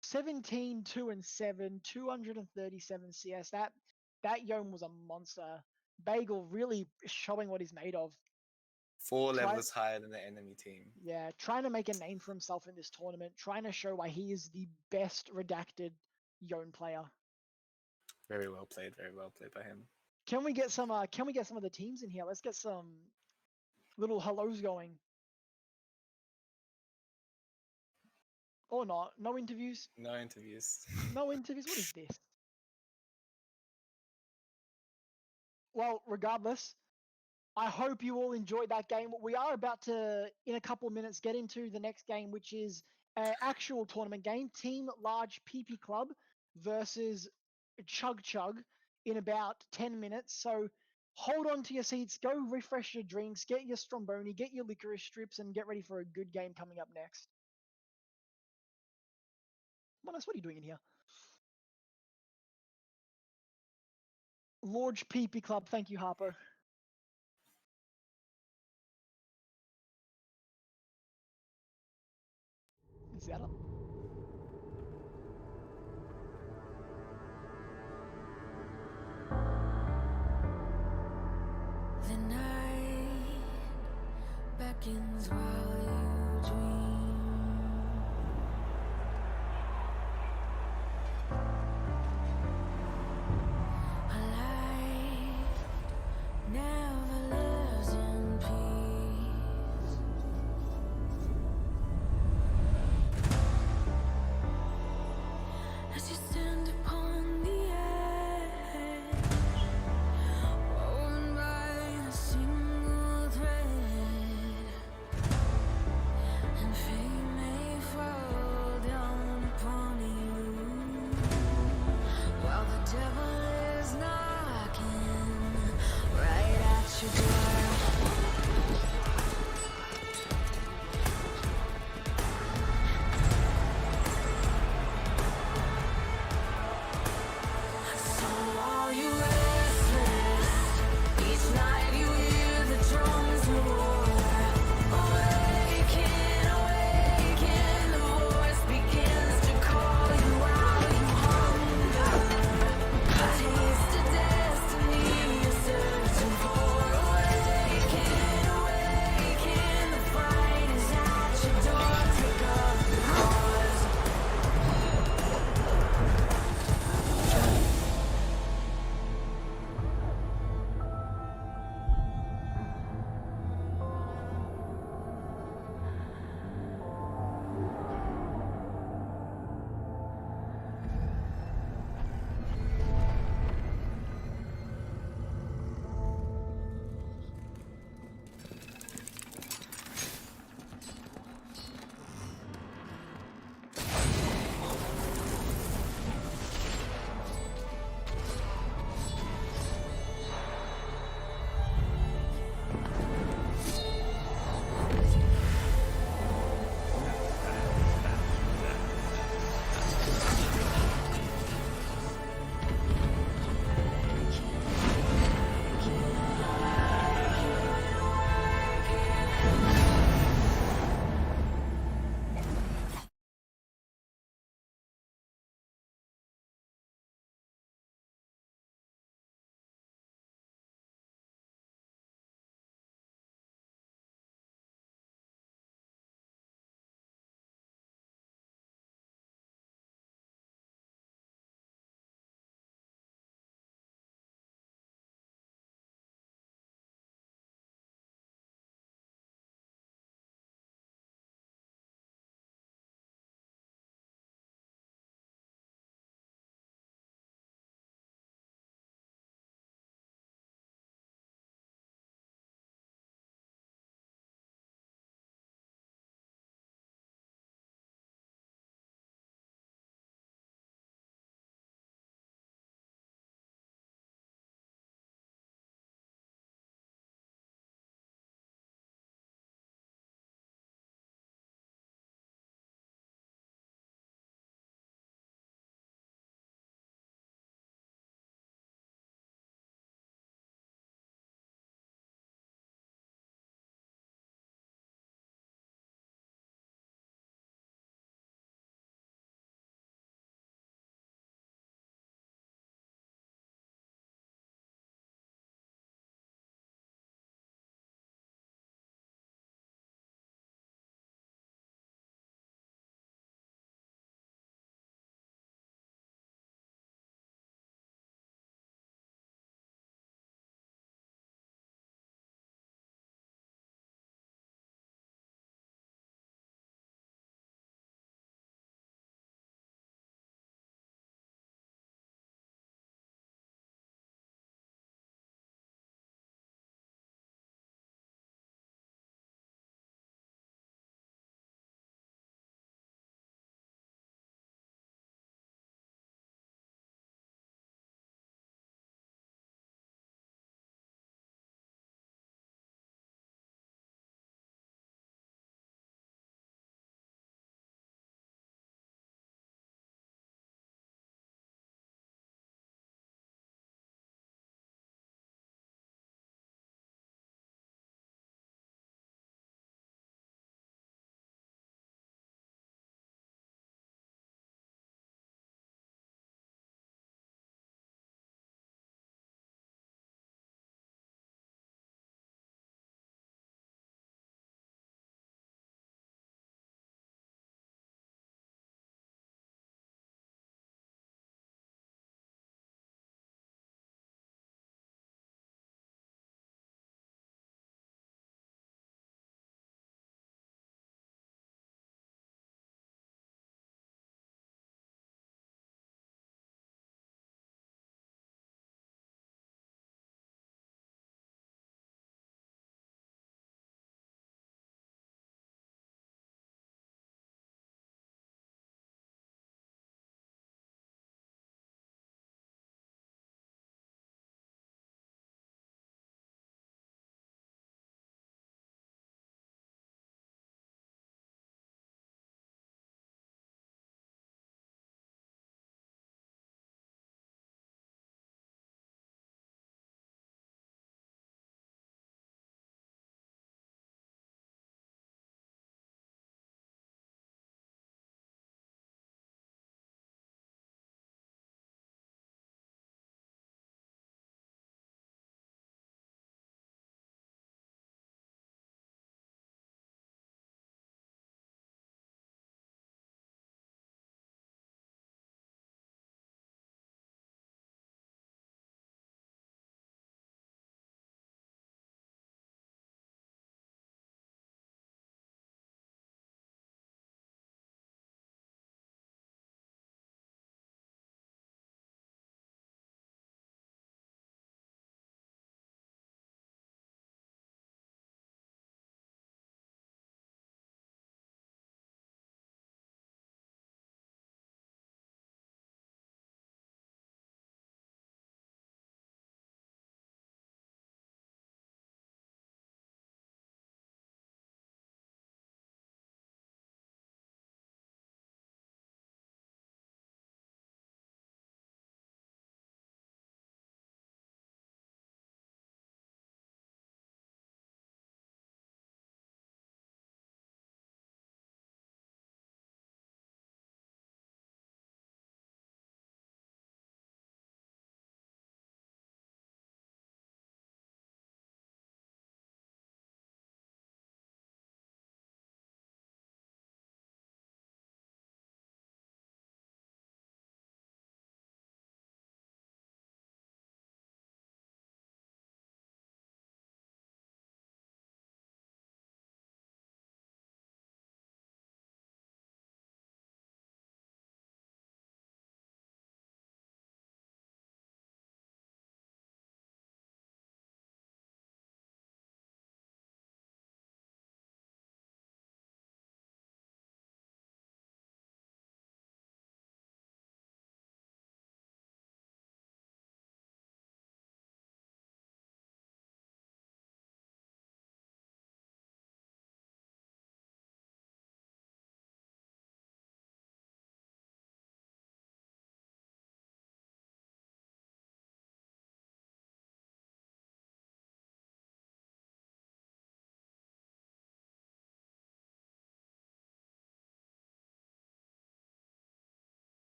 17, 2 and 7, 237 CS. That Yone was a monster. Bagel really showing what he's made of. 4 levels higher than the enemy team. Yeah, trying to make a name for himself in this tournament, trying to show why he is the best redacted Yone player. Very well played by him. Can we get some of the teams in here? Let's get some little hellos going. Or not. No interviews? No interviews. No interviews? What is this? Well, regardless, I hope you all enjoyed that game. We are about to, in a couple of minutes, get into the next game, which is an actual tournament game. Team Large PP Club versus Chug Chug in about 10 minutes. So hold on to your seats, go refresh your drinks, get your Stromboni, get your licorice strips, and get ready for a good game coming up next. Monos, what are you doing in here? Large PP Club, thank you, Harper. Is that up? The night beckons while you dream. A life never lives in peace.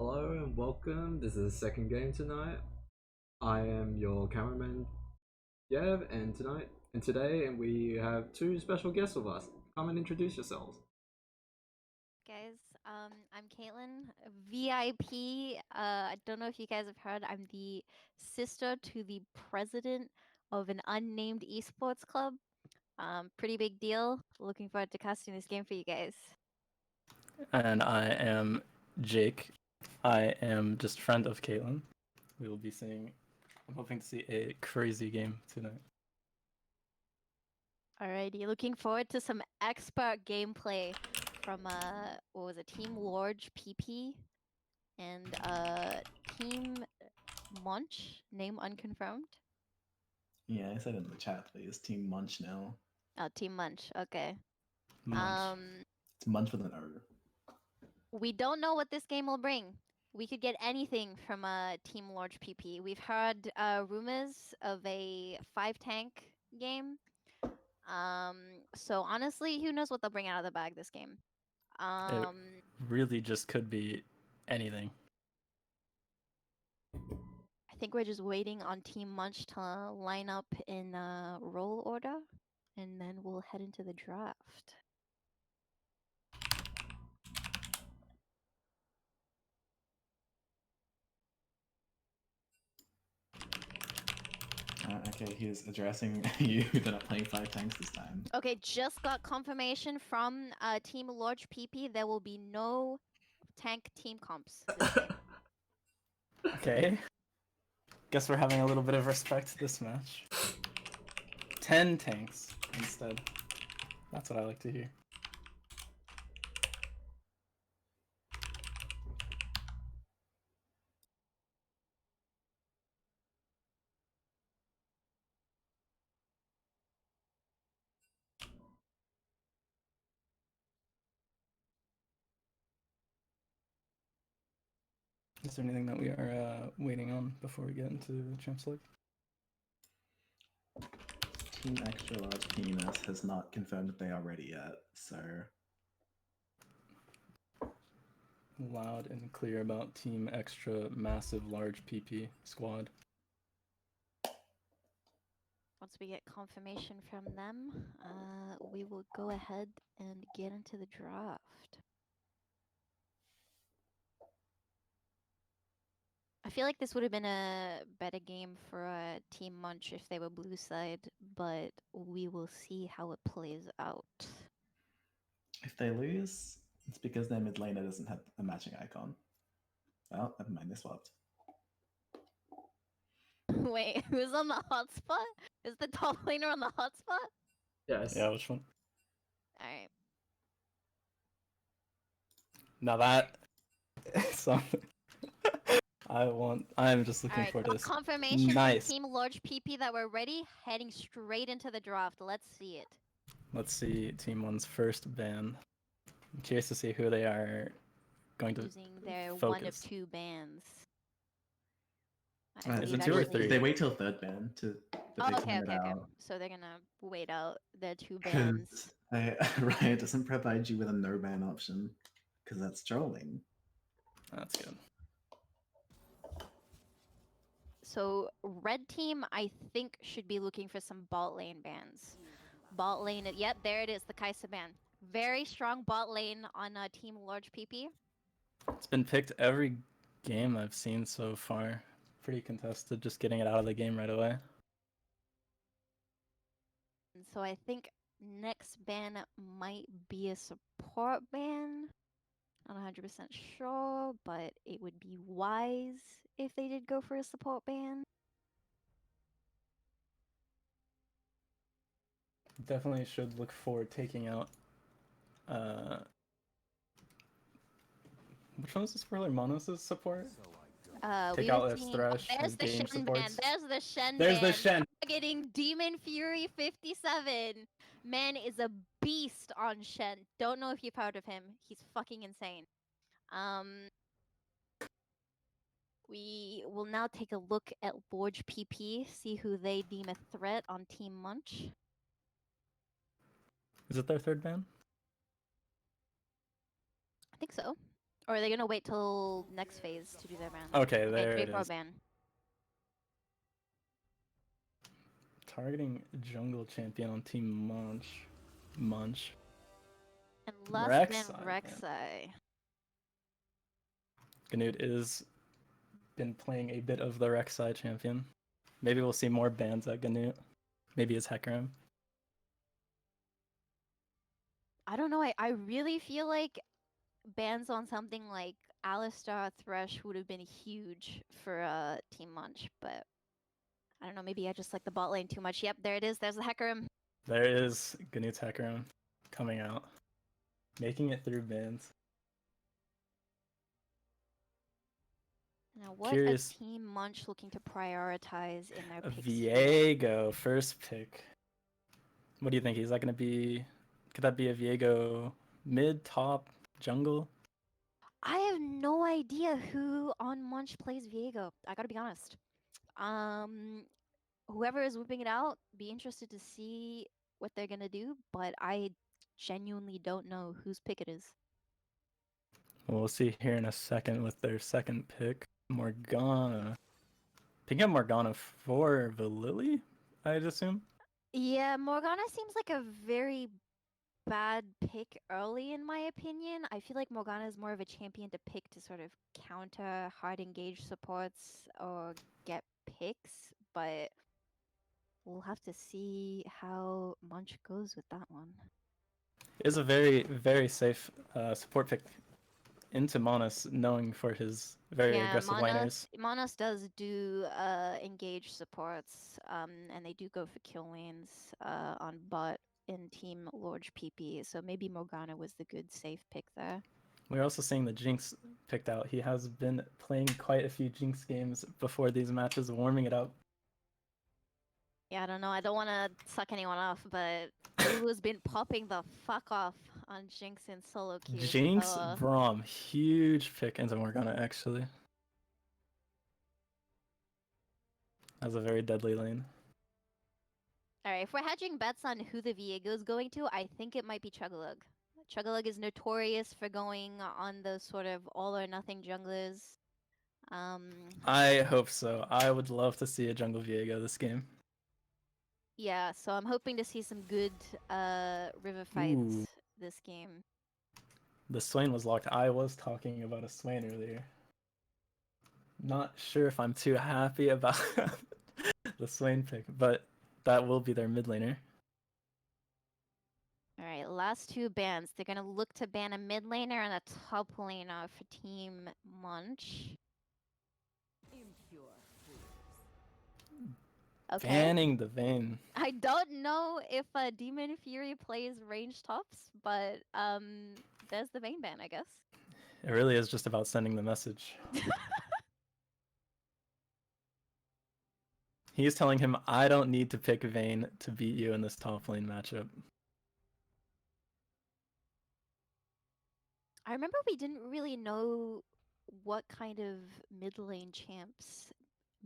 Hello and welcome. This is the second game tonight. I am your cameraman, Yev, and today we have two special guests with us. Come and introduce yourselves. Guys, I'm Caitlin, VIP. I don't know if you guys have heard. I'm the sister to the president of an unnamed esports club. Pretty big deal. Looking forward to casting this game for you guys. And I am Jake. I am just a friend of Caitlin. We will be seeing. I'm hoping to see a crazy game tonight. Alrighty, looking forward to some expert gameplay from what was it, Team Large PP and Team Munch, name unconfirmed. Yeah, I said in the chat, please. Team Munch now. Oh, Team Munch. Okay. Munch. It's Munch with an O. We don't know what this game will bring. We could get anything from a Team Large PP. We've heard rumors of a 5-tank game. So honestly, who knows what they'll bring out of the bag this game. It really just could be anything. I think we're just waiting on Team Munch to line up in roll order, and then we'll head into the draft. Okay, he's addressing you. They're not playing 5 tanks this time. Okay, just got confirmation from Team Large PP. There will be no tank team comps this game. Okay. Guess we're having a little bit of respect this match. 10 tanks instead. That's what I like to hear. Is there anything that we are waiting on before we get into the Champs League? Team Extra Large Penis has not confirmed that they are ready yet, so. Loud and clear about Team Extra Massive Large PP squad. Once we get confirmation from them, we will go ahead and get into the draft. I feel like this would have been a better game for Team Munch if they were blue side, but we will see how it plays out. If they lose, it's because their mid laner doesn't have a matching icon. Well, never mind, they swapped. Wait, who's on the hotspot? Is the top laner on the hotspot? Yes. Yeah, which one? Alright. Now that something. I'm just looking Alright, for this. confirmation Nice. from Team Large PP that we're ready, heading straight into the draft. Let's see it. Let's see Team 1's first ban. I'm curious to see who they are going to Using their focus. one of two bans. Is it believe 2 or actually- 3? They wait till third ban to. Oh, they okay, time it okay, okay. out. So they're gonna wait out their 2 bans. Because Riot doesn't provide you with a no ban option, because that's trolling. That's good. So red team, I think, should be looking for some bot lane bans. Bot lane, yep, there it is, the Kai'Sa ban. Very strong bot lane on Team Large PP. It's been picked every game I've seen so far. Pretty contested, just getting it out of the game right away. And so I think next ban might be a support ban. Not 100% sure, but it would be wise if they did go for a support ban. Definitely should look for taking out. Which one is the spoiler? Monos' support? Take We out were Let's seeing- Thresh there's and the game Shen ban. supports. There's the Shen There's ban. the Shen. Getting Demon Fury 57. Man is a beast on Shen. Don't know if you've heard of him. He's fucking insane. We will now take a look at Large PP, see who they deem a threat on Team Munch. Is it their third ban? I think so. Or are they gonna wait till next phase to do their ban? Okay, there Okay, it J4 is. ban. Targeting jungle champion on Team Munch. Munch. And last ban Rek'Sai, Rek'Sai. Ganut is been playing a bit of the Rek'Sai champion. Maybe we'll see more bans at Ganut. Maybe it's Hecarim. I don't know. I really feel like bans on something like Alistar Thresh would have been huge for Team Munch, but I don't know. Maybe I just like the bot lane too much. Yep, there it is. There's the Hecarim. There is Ganut's Hecarim coming out. Making it through bans. Now, what Curious. is Team Munch looking to prioritize in their A picks here? Viego first pick. What do you think? Is that going to be... Could that be a Viego mid, top, jungle? I have no idea who on Munch plays Viego. I gotta be honest. Whoever is whipping it out, be interested to see what they're gonna do, but I genuinely don't know whose pick it is. We'll see here in a second with their second pick. Morgana. Picking up Morgana for Valili, I'd assume. Yeah, Morgana seems like a very bad pick early, in my opinion. I feel like Morgana is more of a champion to pick to sort of counter hard engage supports or get picks, but we'll have to see how Munch goes with that one. It is a very, very safe support pick into Monos, knowing for his very aggressive laners. Monos does do engage supports, and they do go for kill lanes on bot in Team Lorge PP, so maybe Morgana was the good safe pick there. We're also seeing the Jinx picked out. He has been playing quite a few Jinx games before these matches, warming it up. Yeah, I don't know. I don't want to suck anyone off, but Lulu's been popping the fuck off on Jinx in solo queue. Jinx, so, Braum, huge pick into Morgana actually. That's a very deadly lane. Alright, if we're hedging bets on who the Viego's going to, I think it might be Chuggalug. Chuggalug is notorious for going on those sort of all or nothing junglers. I hope so. I would love to see a jungle Viego this game. Yeah, so I'm hoping to see some good river fights Ooh. this game. The Swain was locked. I was talking about a Swain earlier. Not sure if I'm too happy about the Swain pick, but that will be their mid laner. Alright, last two bans. They're gonna look to ban a mid laner and a top laner for Team Munch. Okay. Banning the Vayne. I don't know if Demon Fury plays range tops, but there's the main ban, I guess. It really is just about sending the message. He's telling him, I don't need to pick Vayne to beat you in this top lane matchup. I remember we didn't really know what kind of mid lane champs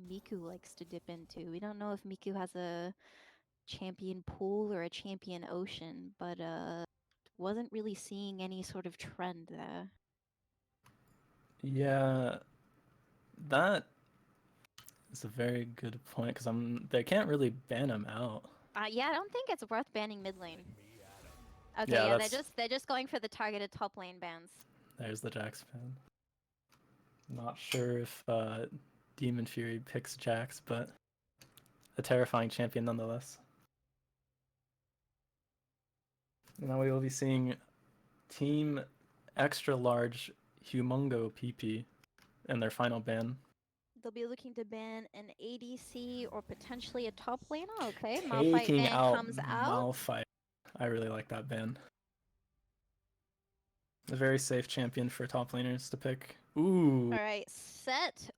Miku likes to dip into. We don't know if Miku has a champion pool or a champion ocean, but wasn't really seeing any sort of trend there. Yeah, that is a very good point because they can't really ban him out. Yeah, I don't think it's worth banning mid lane. Okay, Yeah, yeah, that's- they're just going for the targeted top lane bans. There's the Jax ban. Not sure if Demon Fury picks Jax, but a terrifying champion nonetheless. Now we will be seeing Team Extra Large Humongo PP in their final ban. They'll be looking to ban an ADC or potentially a top laner. Okay, Malphite Taking ban out comes out. Malphite. I really like that ban. A very safe champion for top laners to pick. Ooh. Alright, set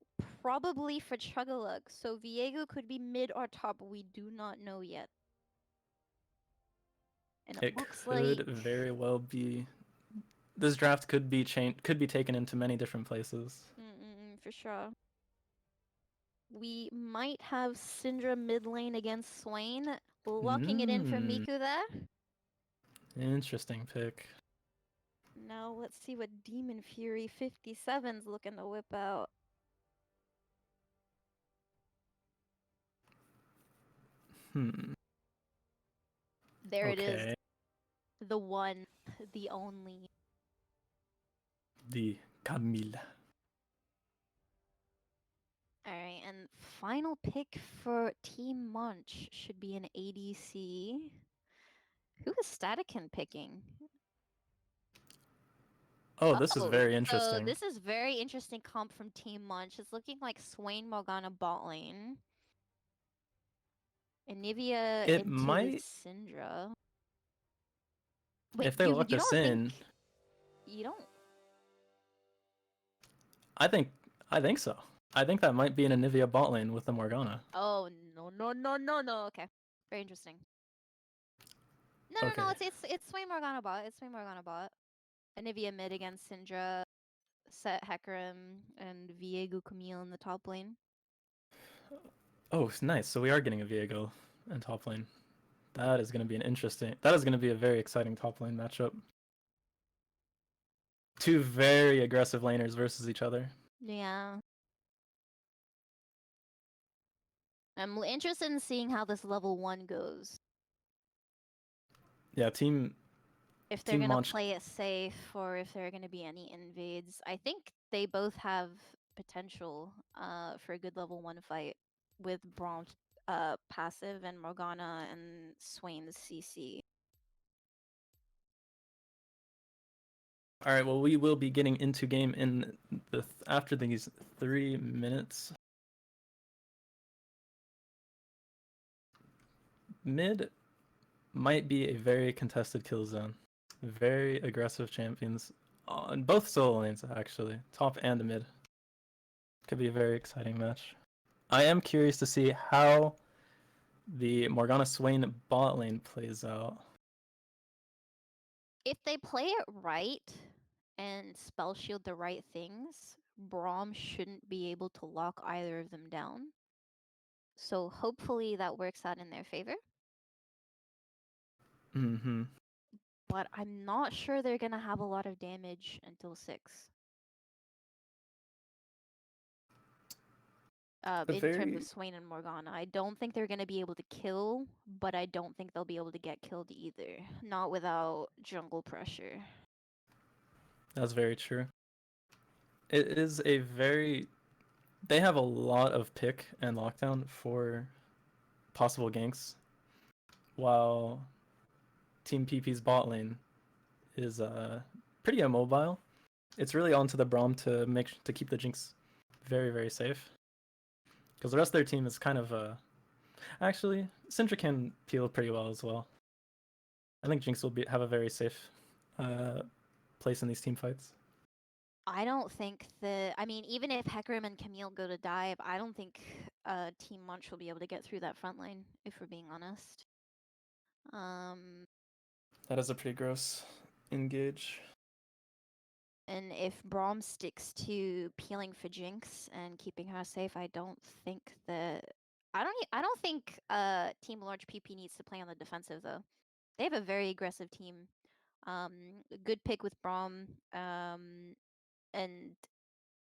probably for Chuggalug. So Viego could be mid or top. We do not know yet. And it It looks could like very well be. This draft could be taken into many different places. for sure. We might have Syndra mid lane against Swain, locking it in for Miku there. Interesting pick. Now let's see what Demon Fury 57's looking to whip out. Hmm. There it is. Okay. The one, the only. The Camille. Alright, and final pick for Team Munch should be an ADC. Who is Statican picking? Oh, this is very So interesting. this is very interesting comp from Team Munch. It's looking like Swain Morgana bot lane. Anivia It into might, Syndra. Wait, if they you lock you this don't in, think you don't I think so. I think that might be an Anivia bot lane with the Morgana. Oh no. Okay. Very interesting. No, Okay. it's Swain Morgana bot. It's Swain Morgana bot. Anivia mid against Syndra, Set Hecarim, and Viego Camille in the top lane. Oh, nice. So we are getting a Viego in top lane. That is going to be that is going to be a very exciting top lane matchup. Two very aggressive laners versus each other. Yeah. I'm interested in seeing how this level 1 goes. Yeah, If they're Team gonna Munch. play it safe or if there are gonna be any invades. I think they both have potential for a good level 1 fight with Braum's passive and Morgana and Swain's CC. All right, well, we will be getting into game in after these 3 minutes. Mid might be a very contested kill zone. Very aggressive champions on both solo lanes, actually, top and mid. Could be a very exciting match. I am curious to see how the Morgana Swain bot lane plays out. If they play it right and spell shield the right things, Braum shouldn't be able to lock either of them down. So hopefully that works out in their favor. Mm-hmm. But I'm not sure they're gonna have a lot of damage until 6. In terms of Swain and Morgana, I don't think they're gonna be able to kill, but I don't think they'll be able to get killed either. Not without jungle pressure. That's very true. It is a very... They have a lot of pick and lockdown for possible ganks, while Team PP's bot lane is pretty immobile. It's really onto the Braum to keep the Jinx very, very safe. Because the rest of their team is kind of actually, Syndra can peel pretty well as well. I think Jinx will have a very safe place in these team fights. I don't think that. I mean, even if Hecarim and Camille go to dive, I don't think Team Munch will be able to get through that front line, if we're being honest. That is a pretty gross engage. And if Braum sticks to peeling for Jinx and keeping her safe, I don't think that. I don't think Team Large PP needs to play on the defensive though. They have a very aggressive team. Good pick with Braum. And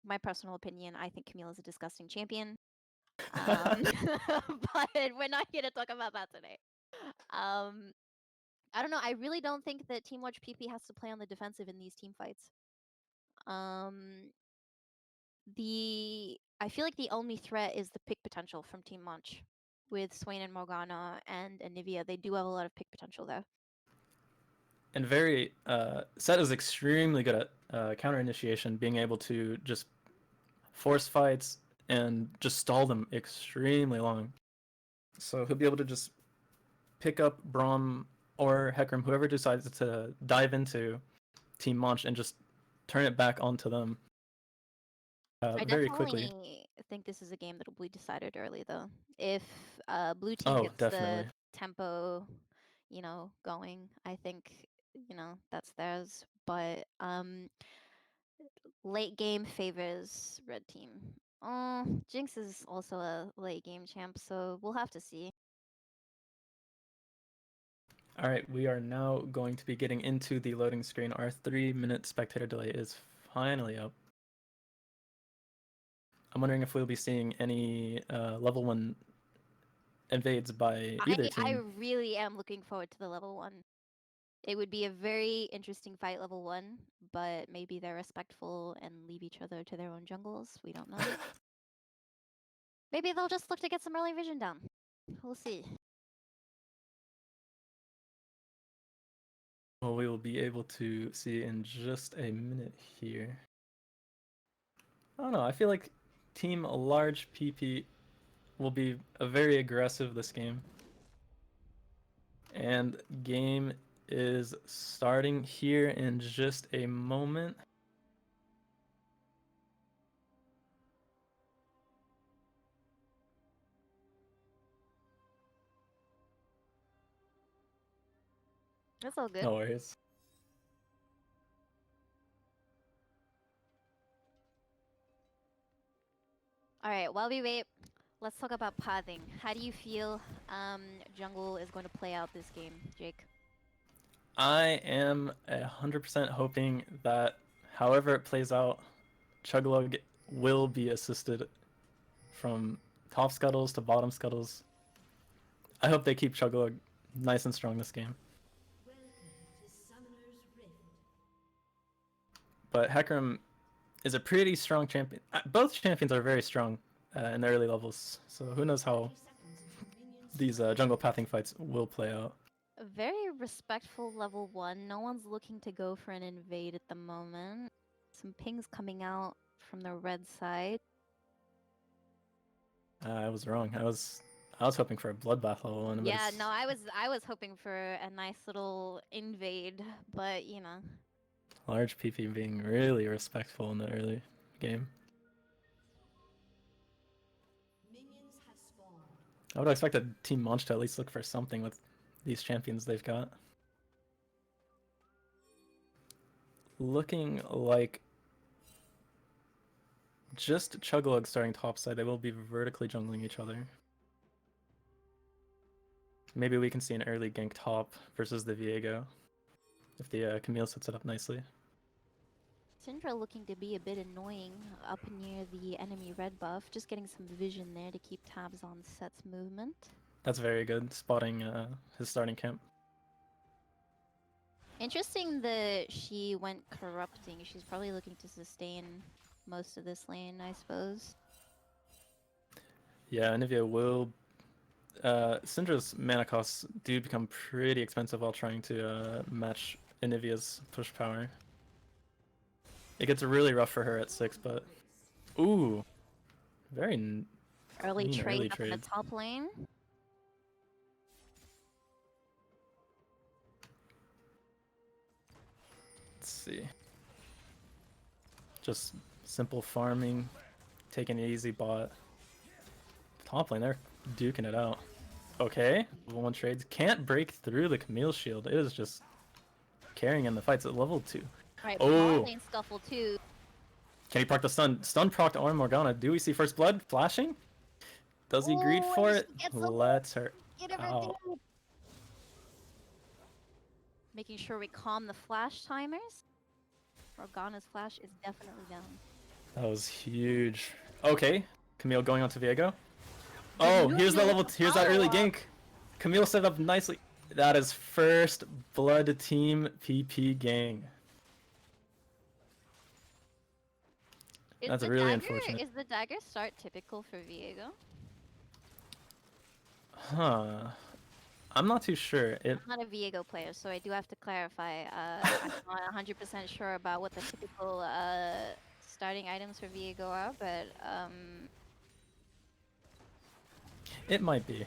my personal opinion, I think Camille is a disgusting champion. But we're not here to talk about that today. I don't know. I really don't think that Team Large PP has to play on the defensive in these team fights. I feel like the only threat is the pick potential from Team Munch with Swain and Morgana and Anivia. They do have a lot of pick potential there. And very Set is extremely good at counter initiation, being able to just force fights and just stall them extremely long. So he'll be able to just pick up Braum or Hecarim, whoever decides to dive into Team Munch, and just turn it back onto them very quickly. I definitely think this is a game that will be decided early, though. If blue team Oh, gets definitely. the tempo, going, I think, that's theirs. But late game favors red team. Jinx is also a late game champ, so we'll have to see. Alright, we are now going to be getting into the loading screen. Our 3-minute spectator delay is finally up. I'm wondering if we'll be seeing any level 1 invades by either team. I really am looking forward to the level 1. It would be a very interesting fight level 1, but maybe they're respectful and leave each other to their own jungles. We don't know. Maybe they'll just look to get some early vision down. We'll see. Well, we will be able to see in just a minute here. I don't know, I feel like Team Large PP will be very aggressive this game. And game is starting here in just a moment. That's all good. No worries. All right, while we wait, let's talk about pathing. How do you feel jungle is going to play out this game, Jake? I am 100% hoping that however it plays out, Chuglug will be assisted from top scuttles to bottom scuttles. I hope they keep Chuglug nice and strong this game. But Hecarim is a pretty strong champion. Both champions are very strong in the early levels, so who knows how these jungle pathing fights will play out. A very respectful level 1. No one's looking to go for an invade at the moment. Some pings coming out from the red side. I was wrong. I was hoping for a bloodbath level 1. Yeah, no, I was hoping for a nice little invade, but you know. Large PP being really respectful in the early game. I would expect a Team Monch to at least look for something with these champions they've got. Looking like just Chuglug starting topside, they will be vertically jungling each other. Maybe we can see an early gank top versus the Viego if the Camille sets it up nicely. Syndra looking to be a bit annoying up near the enemy red buff, just getting some vision there to keep tabs on Set's movement. That's very good, spotting his starting camp. Interesting that she went corrupting. She's probably looking to sustain most of this lane, I suppose. Yeah, Anivia will... Syndra's mana costs do become pretty expensive while trying to match Anivia's push power. It gets really rough for her at 6, but... Ooh! Very Early mean trade early up in the trade. top lane. Let's see. Just simple farming, taking an easy bot. Top lane, they're duking it out. Okay, level 1 trades. Can't break through the Camille shield. It is just carrying in the fights at level 2. Alright, Oh. lane scuffle too. Can he proc the stun? Stun proc on Morgana. Do we see first blood flashing? Does he greed Oh, for and it? she gets the- Let's her Get everything out. out. Making sure we calm the flash timers. Morgana's flash is definitely down. That was huge. Okay, Camille going on to Viego. Oh, here's the level. Here's that early gank. Camille set up nicely. That is first blood team PP gang. That's the really dagger, unfortunate. Is the dagger start typical for Viego? Huh. I'm not too sure. I'm not a Viego player, so I do have to clarify. I'm not 100% sure about what the typical starting items for Viego are, but It might be.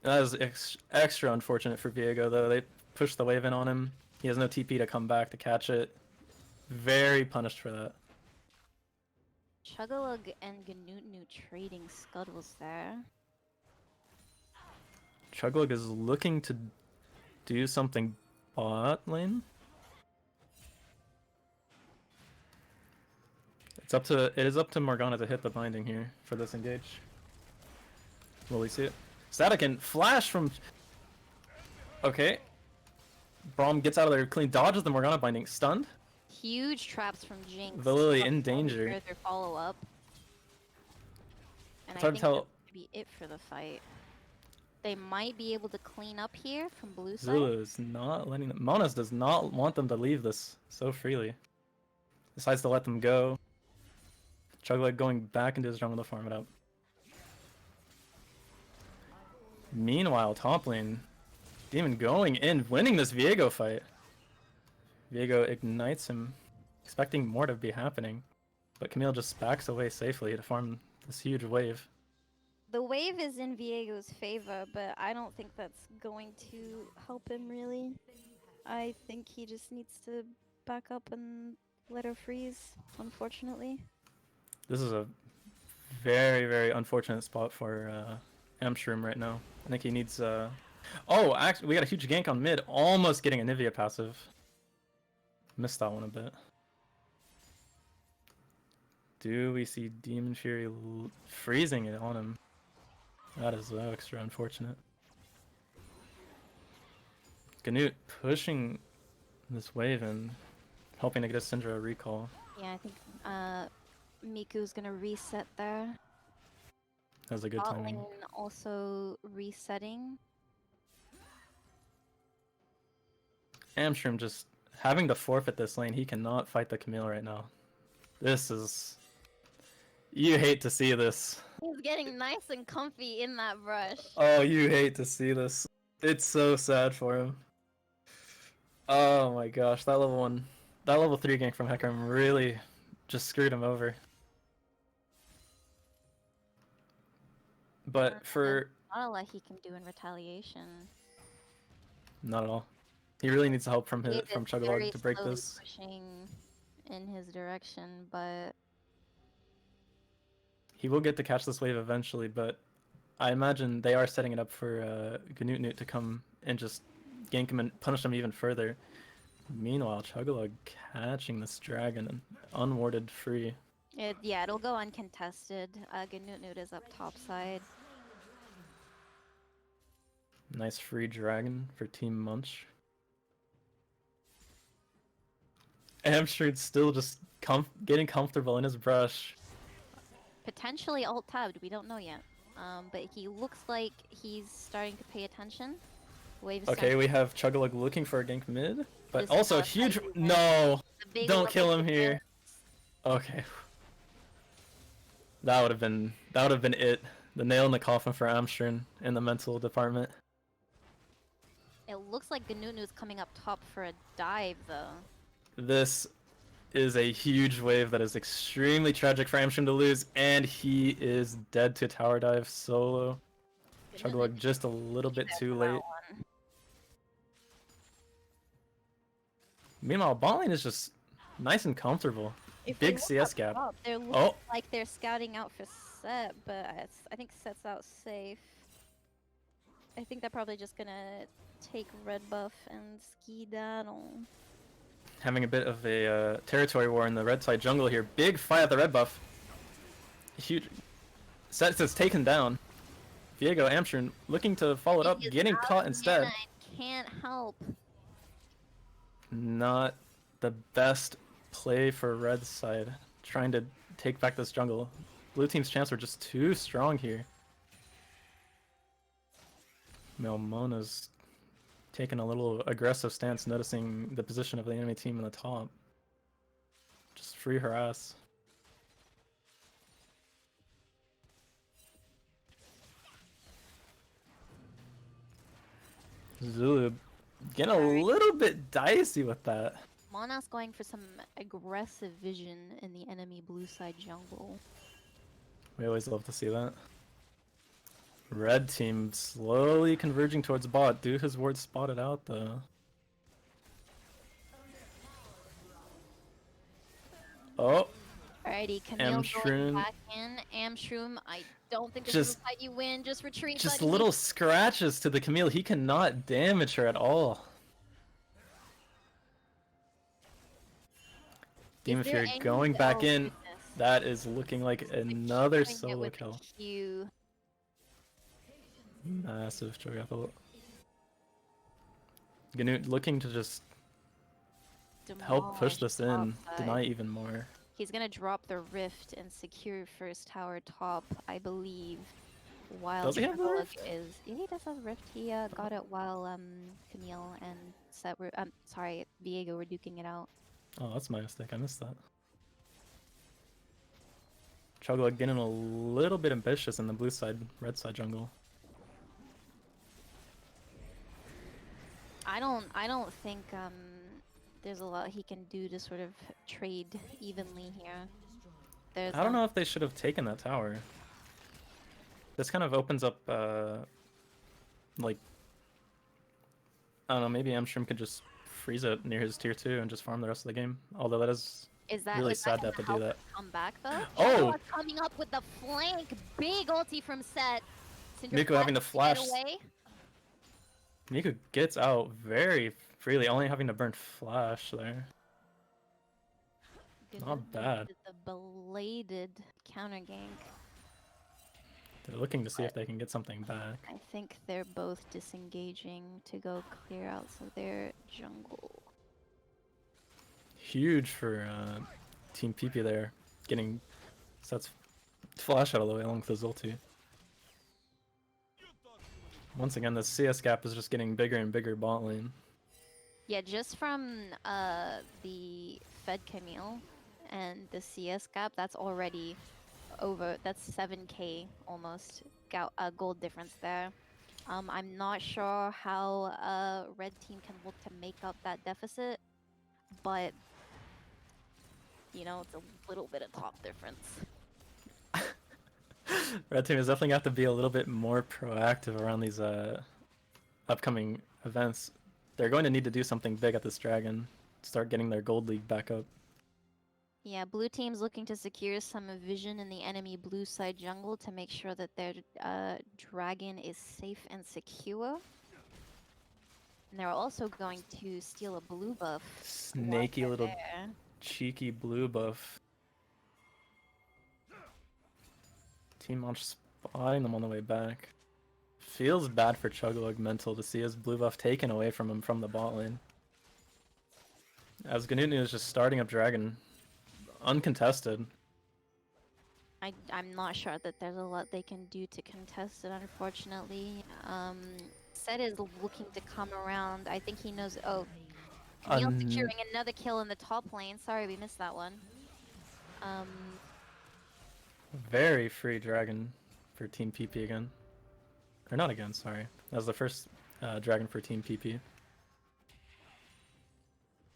That is extra unfortunate for Viego, though. They pushed the wave in on him. He has no TP to come back to catch it. Very punished for that. Chugalug and Ganutnu trading scuttles there. Chuglug is looking to do something bot lane. It is up to Morgana to hit the binding here for this engage. Will we see it? Static and flash from Okay. Braum gets out of there clean, dodges the Morgana binding, stunned. Huge traps from Jinx. The Lily to in help danger. secure their follow up. And It's I hard to think tell. that's gonna be it for the fight. They might be able to clean up here from blue side. Zulu is not letting them. Monas does not want them to leave this so freely. Decides to let them go. Chugleg going back into his jungle to farm it up. Meanwhile, top lane, Demon going in, winning this Viego fight. Viego ignites him, expecting more to be happening, but Camille just backs away safely to farm this huge wave. The wave is in Viego's favor, but I don't think that's going to help him really. I think he just needs to back up and let her freeze, unfortunately. This is a very, very unfortunate spot for Amshroom right now. I think he needs... Oh, actually, we got a huge gank on mid, almost getting a Nivea passive. Missed that one a bit. Do we see Demon Fury freezing it on him? That is extra unfortunate. Ganut pushing this wave and hoping to get a Syndra recall. Yeah, I think Miku's gonna reset there. That was a good Bot timing. lane also resetting. Amstrom just having to forfeit this lane. He cannot fight the Camille right now. This is... You hate to see this. He's getting nice and comfy in that brush. Oh, you hate to see this. It's so sad for him. Oh my gosh, that level 3 gank from Hecarim really just screwed him over. But for... Not a lot he can do in retaliation. Not at all. He really needs help from He is Chuggalog very to break slowly this. pushing in his direction, but He will get to catch this wave eventually, but I imagine they are setting it up for Ganut to come and just gank him and punish him even further. Meanwhile, Chuggalog catching this dragon and unwarded free. yeah, it'll go uncontested. Ganut is up top side. Nice free dragon for Team Munch. Amstrud's still just getting comfortable in his brush. Potentially alt tabbed, we don't know yet. But he looks like he's starting to pay attention. Wave's Okay, we have Chuggalug looking for a gank mid, but This is also not huge. fighting No, the big don't level kill him defense. here. Okay, that would have been it. The nail in the coffin for Amstron in the mental department. It looks like Ganunu's coming up top for a dive though. This is a huge wave that is extremely tragic for Amstron to lose, and he is dead to tower dive solo. Chuggalug just a little bit too late. Meanwhile, bot lane is just nice and comfortable. If they Big look CS up gap. top, they're looking Oh. like they're scouting out for Set, but I think Set's out safe. I think they're probably just gonna take red buff and skedaddle. Having a bit of a territory war in the red side jungle here. Big fight at the red buff. Huge. Sets is taken down. Viego Amstron looking to follow it up, He is getting out caught of instead. mana and can't help. Not the best play for red side. Trying to take back this jungle. Blue team's chance were just too strong here. Melmona's taking a little aggressive stance, noticing the position of the enemy team in the top. Just free her ass. Zulu getting a little bit dicey with that. Mona's going for some aggressive vision in the enemy blue side jungle. We always love to see that. Red team slowly converging towards bot. Dude, his ward spotted out though. Oh, Alrighty, Camille going Amshroom. back in. Amshroom, I don't think this Just- is a fight you win. Just retreat, just buddy. little scratches to the Camille. He cannot damage her at all. Demon Is there Fury any- going back oh, in. goodness. That is looking like another Doing it solo with kill. a Q. Massive choke. Ganut looking to just help push Demolish this top in, side. deny even more. He's gonna drop the rift and secure first tower top, I believe. While Does he have the Chugog rift? is he does have rift. He got it while Camille and Set were sorry, Viego were duking it out. Oh, that's my mistake. I missed that. Chugog getting a little bit ambitious in the blue side, red side jungle. I don't think there's a lot he can do to sort of trade evenly here. There's I don't know if they should have taken that tower. This kind of opens up, like, I don't know, maybe Amstrom could just freeze it near his tier 2 and just farm the rest of the game. Although that is really sad to have to do that. Come back though. Oh! Coming up with the flank, big ulti from Set. Miku having to flash. Away. Miku gets out very freely, only having to burn flash there. Not bad. The belated counter gank. They're looking to see if they can get something back. I think they're both disengaging to go clear out of their jungle. Huge for Team PP there, getting Set's flash out of the way along with his ulti. Once again, the CS gap is just getting bigger and bigger bot lane. Yeah, just from the Fed Camille and the CS gap, that's already over. That's 7k almost gold difference there. I'm not sure how red team can look to make up that deficit, but you know, it's a little bit of top difference. Red team is definitely gonna have to be a little bit more proactive around these upcoming events. They're going to need to do something big at this dragon, start getting their gold league back up. Yeah, blue team's looking to secure some vision in the enemy blue side jungle to make sure that their dragon is safe and secure. And they're also going to steal a blue buff. Snaky little there. cheeky blue buff. Team launch spotting them on the way back. Feels bad for Chugog mental to see his blue buff taken away from him from the bot lane. As Ganunu is just starting up dragon. Uncontested. I'm not sure that there's a lot they can do to contest it, unfortunately. Set is looking to come around. I think he knows. Oh, Camille securing another kill in the top lane. Sorry, we missed that one. Very free dragon for Team PP again. Or not again, sorry. That was the first dragon for Team PP.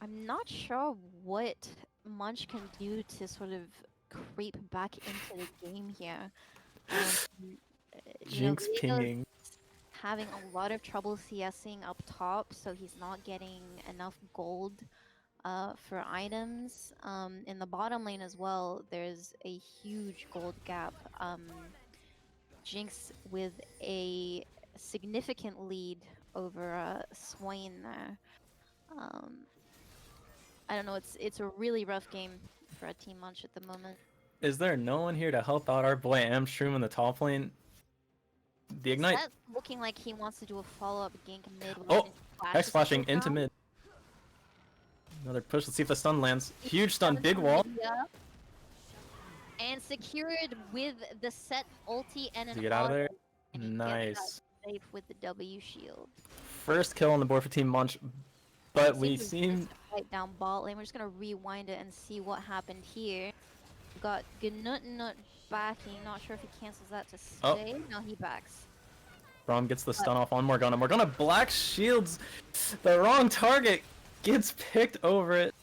I'm not sure what Munch can do to sort of creep back into the game here. Jinx pinging. Having a lot of trouble CSing up top, so he's not getting enough gold for items. In the bottom lane as well, there's a huge gold gap. Jinx with a significant lead over Swain there. I don't know, it's a really rough game for a Team Munch at the moment. Is there no one here to help out our boy Amstrom in the top lane? The Ignite. That's looking like he wants to do a follow-up gank mid. Oh, Hex flashing into mid. Another push. Let's see if the stun lands. Huge stun, big wall. And secured with the Set ulti and an To get out of there. and he gets Nice. out safe with the W shield. First kill on the board for Team Munch, but we Seems seem right down bot lane. We're just gonna rewind it and see what happened here. We got Gnut backing. Not sure if he cancels that to stay. No, he backs. Braum gets the stun off on Morgana. Morgana black shields the wrong target. Gets picked over it.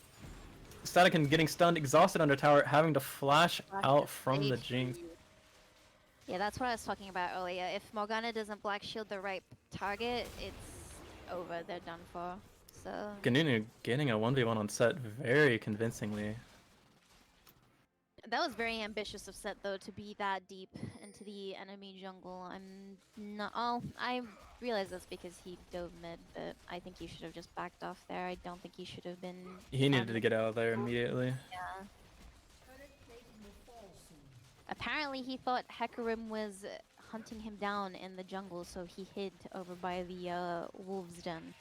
Statican getting stunned, exhausted under tower, having to flash out from the Jinx. Yeah, that's what I was talking about earlier. If Morgana doesn't black shield the right target, it's over. They're done for. So Ganunu getting a 1v1 on Set very convincingly. that was very ambitious of Set though to be that deep into the enemy jungle. I'm not. Oh, I realize that's because he dove mid, but I think he should have just backed off there. I don't think he should have been. He needed to get out of there immediately. Yeah. Apparently, he thought Hecarim was hunting him down in the jungle, so he hid over by the wolves' den.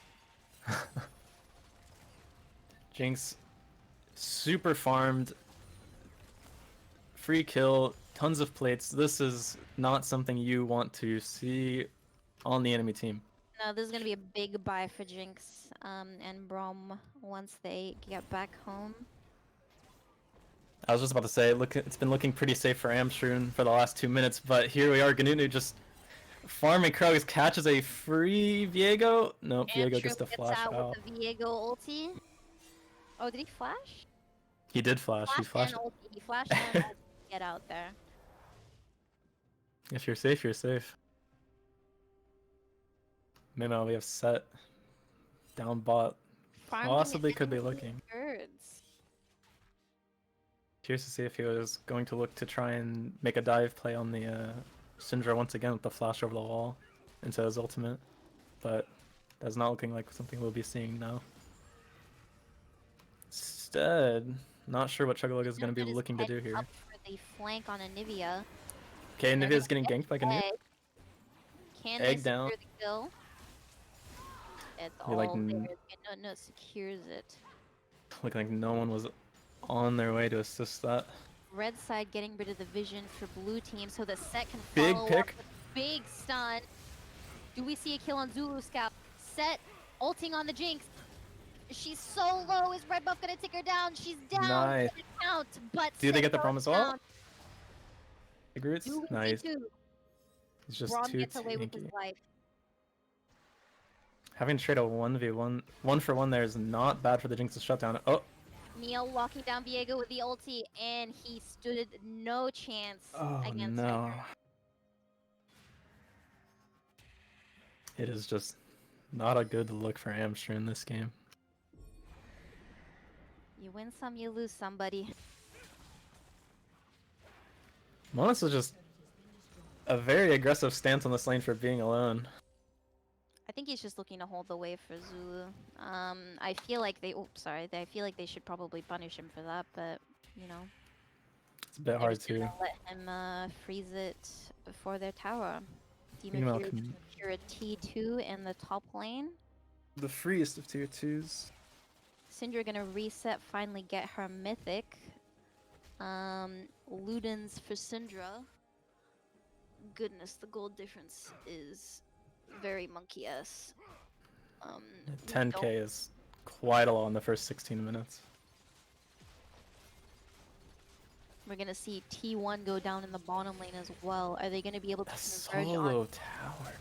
Jinx, super farmed, free kill, tons of plates. This is not something you want to see on the enemy team. No, this is gonna be a big buy for Jinx and Brom once they get back home. I was just about to say, look, it's been looking pretty safe for Amshroon for the last 2 minutes, but here we are, Ganunu just farming Krugs, catches a free Viego. Nope, Viego gets to flash out. With the Viego ulti. Oh, did he flash? He did flash. He flashed. And ulti. He flashed and ulti to get out there. If you're safe, you're safe. Meanwhile, we have set down bot. Farming Possibly could be enemy looking. birds. Curious to see if he was going to look to try and make a dive play on the Syndra once again with the flash over the wall into his ultimate, but that's not looking like something we'll be seeing now. Instead, not sure what Chuggalug is going to be looking to do here. Up for the flank on Anivia. Okay, Nivea's getting ganked by Ganunu. Can Egg they down. secure the kill? It's You're like all there. No, secures it. Looking like no one was on their way to assist that. Red side getting rid of the vision for blue team so that Set can Big follow pick. up with big stun. Do we see a kill on Zulu Scout? Set ulting on the Jinx. She's so low. Is Red Buff gonna take her down? She's down. Nice. Doesn't count, but Do they Set get the goes Brom as well? down. Big roots? Do we see Nice. two? It's just Brom too gets away with his tanky. life. Having to trade a 1v1, 1-for-1 there is not bad for the Jinx's shutdown. Oh, Neil locking down Viego with the ulti, and he stood no chance oh against no. her. It is just not a good look for Amster in this game. You win some, you lose some, buddy. Monas is just a very aggressive stance on this lane for being alone. I think he's just looking to hold the wave for Zulu. I feel like they. Oh, sorry. I feel like they should probably punish him for that, but you know. It's a bit they're hard just gonna to. let him freeze it for their tower. Meanwhile, Demon Fury a T2 in the top lane. the freest of tier 2s. Syndra gonna reset, finally get her mythic. Ludens for Syndra. Goodness, the gold difference is very monkey-ass. We 10k don't- is quite a lot in the first 16 minutes. We're gonna see T1 go down in the bottom lane as well. Are they gonna be able to The converge on? solo tower.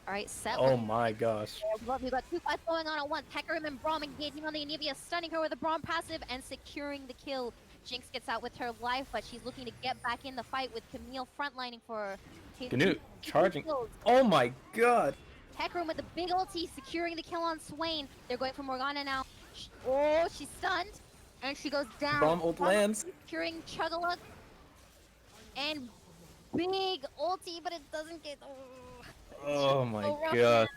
Alright, set. Oh my gosh. We've got two fights going on at once. Hecarim and Braum engaging on the Anivia, stunning her with a Braum passive and securing the kill. Jinx gets out with her life, but she's looking to get back in the fight with Camille frontlining for her. Ganunu charging. Kills. Oh my god. Hecarim with the big ulti, securing the kill on Swain. They're going for Morgana now. Oh, she's stunned. And she goes down. Braum ult lands. Securing Chuggalug. And big ulti, but it doesn't get... Oh my so rough. god.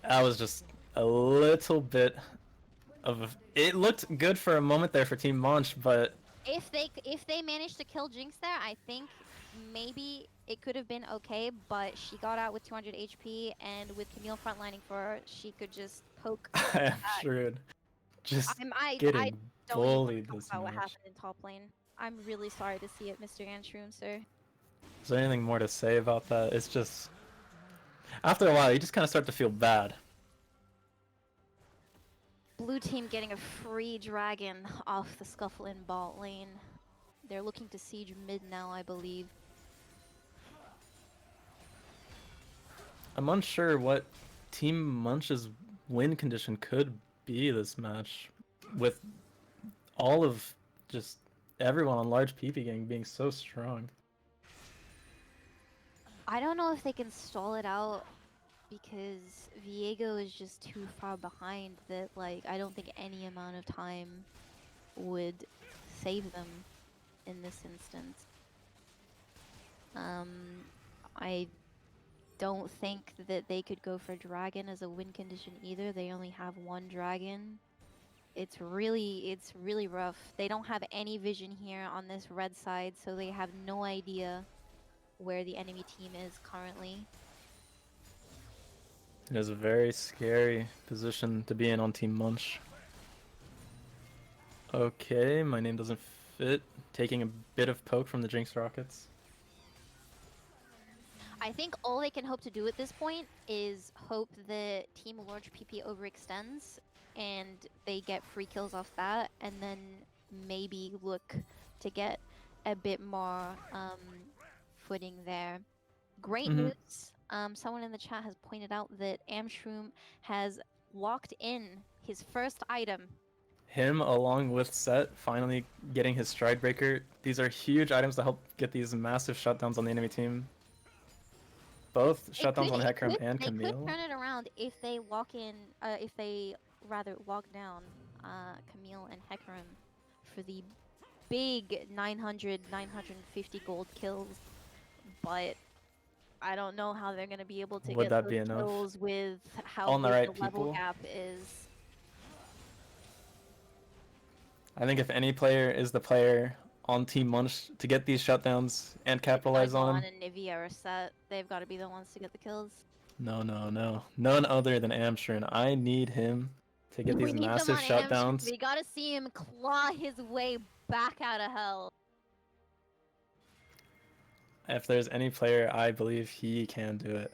That was just a little bit of. It looked good for a moment there for Team Monch, but If they managed to kill Jinx there, I think maybe it could have been okay, but she got out with 200 HP, and with Camille frontlining for her, she could just poke. I'm sure just I getting don't even bullied talk this about what match. happened in top lane. I'm really sorry to see it, Mr. Anshroom, sir. Is there anything more to say about that? It's just after a while, you just kind of start to feel bad. Blue team getting a free dragon off the scuffle in bot lane. They're looking to siege mid now, I believe. I'm unsure what Team Munch's win condition could be this match, with all of just everyone on large PP gang being so strong. I don't know if they can stall it out because Viego is just too far behind that, like, I don't think any amount of time would save them in this instance. I don't think that they could go for dragon as a win condition either. They only have one dragon. It's really rough. They don't have any vision here on this red side, so they have no idea where the enemy team is currently. It is a very scary position to be in on Team Munch. Okay, my name doesn't fit. Taking a bit of poke from the Jinx Rockets. I think all they can hope to do at this point is hope that Team Large PP overextends and they get free kills off that, and then maybe look to get a bit more footing there. Great Mhm. news. Someone in the chat has pointed out that Amshroom has locked in his first item. Him along with Set finally getting his Stride Breaker. These are huge items to help get these massive shutdowns on the enemy team. Both shutdowns on Hecarim and They could Camille. turn it around if they lock in, if they rather lock down Camille and Hecarim for the big 900, 950 gold kills. But I don't know how they're going to be able to Would get that those be enough? kills with how On the big right the level people? gap is. I think if any player is the player on Team Munch to get these shutdowns and capitalize on them. And Nivea are set. They've got to be the ones to get the kills. No. None other than Amsterdam. I need him to get We these need them massive on Amsterdam. shutdowns. We gotta see him claw his way back out of hell. If there's any player, I believe he can do it.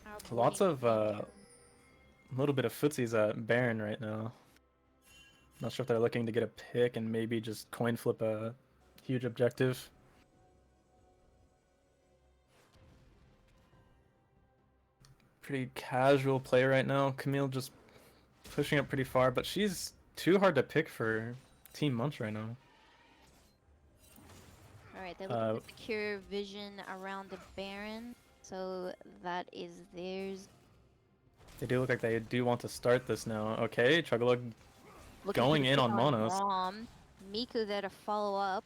Our Lots boy of Amsterdam. little bit of footsies at Baron right now. Not sure if they're looking to get a pick and maybe just coin flip a huge objective. Pretty casual play right now. Camille just pushing up pretty far, but she's too hard to pick for Team Munch right now. Alright, they're looking to secure vision around the Baron. So that is theirs. They do look like they do want to start this now. Okay, Chuggalug Looking going for the in pick on Monos. Rom. Miku there to follow up.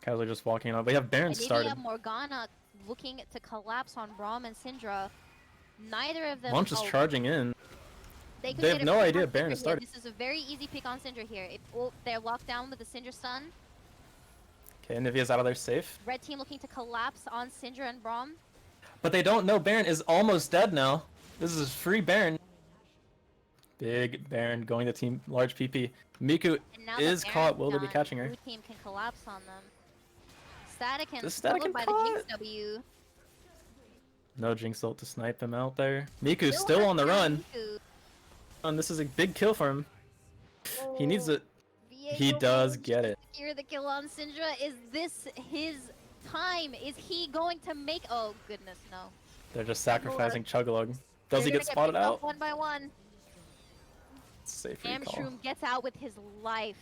Casually just walking on. We have Baron started. Morgana looking to collapse on Braum and Syndra. Neither of them. Munch is charging in. They They have get a no pick idea on Baron Syndra is here. starting. This is a very easy pick on Syndra here. They're locked down with the Syndra stun. Okay, Nivea's out of there safe. Red team looking to collapse on Syndra and Braum. But they don't know Baron is almost dead now. This is free Baron. Big Baron going to Team Large PP. Miku And now is the caught. Baron's Will they be done, catching her? Blue team can collapse on them. Statican The followed Statican by caught. the Jinx W. No Jinx ult to snipe him out there. Miku's still on the run. Miku. And this is a big kill for him. He needs it. He Viego does managed get to it. secure the kill on Syndra. Is this his time? Is he going to make? Oh goodness, no. They're just sacrificing Chuggalug. Does They're he gonna get spotted picked off out? one by one? Safe recall. Amshroom gets out with his life.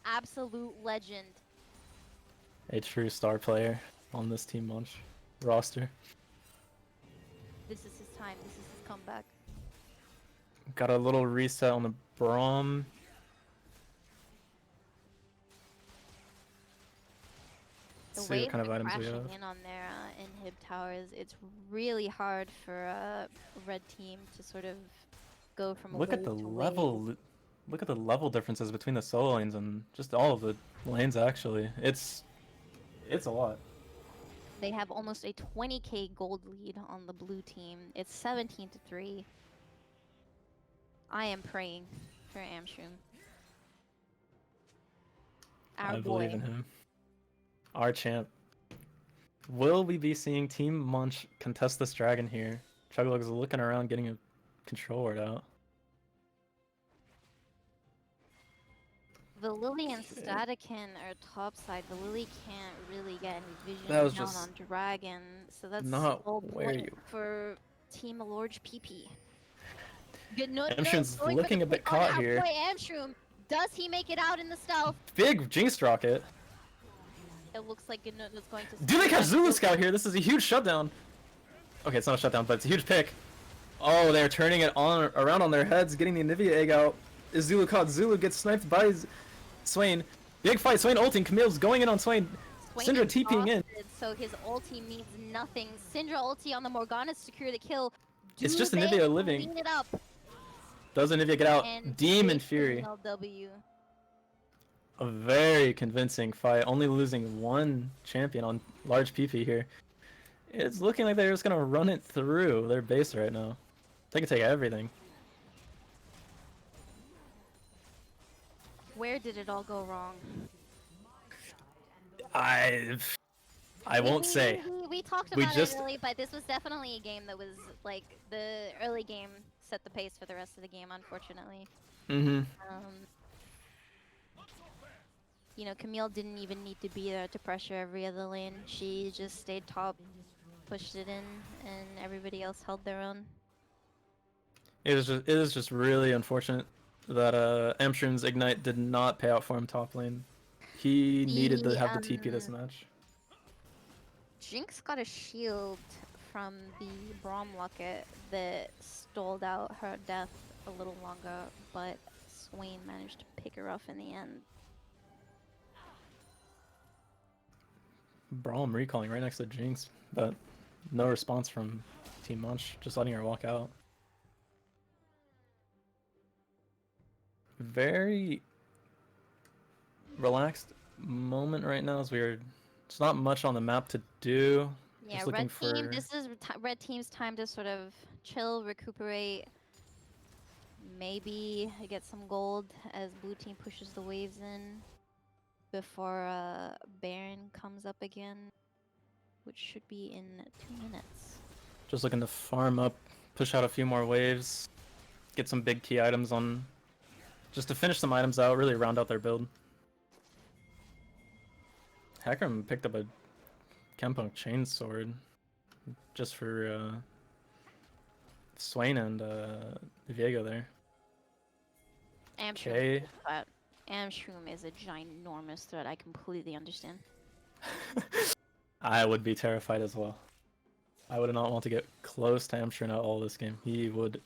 Absolute legend. A true star player on this Team Munch roster. This is his time. This is his comeback. Got a little reset on the Braum. The See way what kind of they're items we crashing have. in on their inhib towers, it's really hard for a red team to sort of go from Look at wave the to level. wave. Look at the level differences between the solo lanes and just all of the lanes. Actually, it's a lot. They have almost a 20k gold lead on the blue team. It's 17-3. I am praying for Amshroom. Our I boy. believe in him. Our champ. Will we be seeing Team Munch contest this dragon here? Chuggalug is looking around, getting a control ward out. The Lily and Statican are topside. The Lily can't really get any vision That was down just on Dragon, so that's not all where point you- for Team Large PP. Good no, Amshroom's going for looking the a bit pick on caught our here. boy Amshroom. Does he make it out in the stealth? Big Jinx rocket. It looks like Gnut is going to. Do they catch Zulu Scout here? This is a huge shutdown. Okay, it's not a shutdown, but it's a huge pick. Oh, they're turning it on around on their heads, getting the Nivea egg out. Is Zulu caught? Zulu gets sniped by Swain. Big fight. Swain ulting. Camille's going in on Swain. Swain Syndra is TPing in. exhausted, so his ulti means nothing. Syndra ulti on the Morgana to secure the kill. It's Do just they Nivea living. clean it up? Does Nivea get out? And Demon big Fury. MLW. A very convincing fight. Only losing one champion on large PP here. It's looking like they're just gonna run it through their base right now. They can take everything. Where did it all go wrong? I We- won't we, say. we talked We about just- it early, but this was definitely a game that was like the early game set the pace for the rest of the game, unfortunately. Mm-hmm. You know, Camille didn't even need to be there to pressure every other lane. She just stayed top, pushed it in, and everybody else held their own. It is just really unfortunate that Amstron's Ignite did not pay out for him top lane. He needed to have the TP this match. Jinx got a shield from the Braum Locket that stalled out her death a little longer, but Swain managed to pick her off in the end. Braum recalling right next to Jinx, but no response from Team Munch, just letting her walk out. Very relaxed moment right now as there's not much on the map to do. Yeah, Just looking red team. for- This is red team's time to sort of chill, recuperate, maybe get some gold as blue team pushes the waves in before Baron comes up again, which should be in 2 minutes. Just looking to farm up, push out a few more waves, get some big key items on, just to finish some items out, really round out their build. Hecarim picked up a Kempunk Chainsword just for Swain and Viego there. Amshroom, but Amshroom is a ginormous threat. I completely understand. I would be terrified as well. I would not want to get close to Amstron at all this game. He would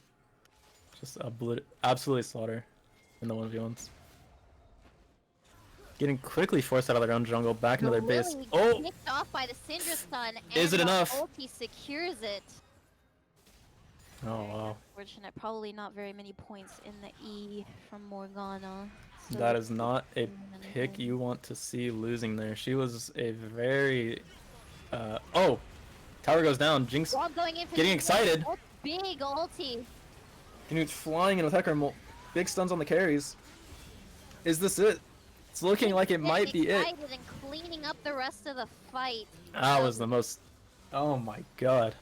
just absolutely slaughter in the 1v1s. Getting quickly forced out of their own jungle, back into their base. Lily Oh! kicked off by the Syndra stun, and Is it the enough? ulti secures it. Oh wow. Unfortunate, probably not very many points in the E from Morgana. So That is not a many pick points. you want to see losing there. She was a very... oh! Tower goes down. Jinx Braum going in for getting the excited. big ulti. getting flying in with Hecarim. Big stuns on the carries. Is this it? It's looking like it might be it. Excited and cleaning up the rest of the fight. That was the most... Oh my god.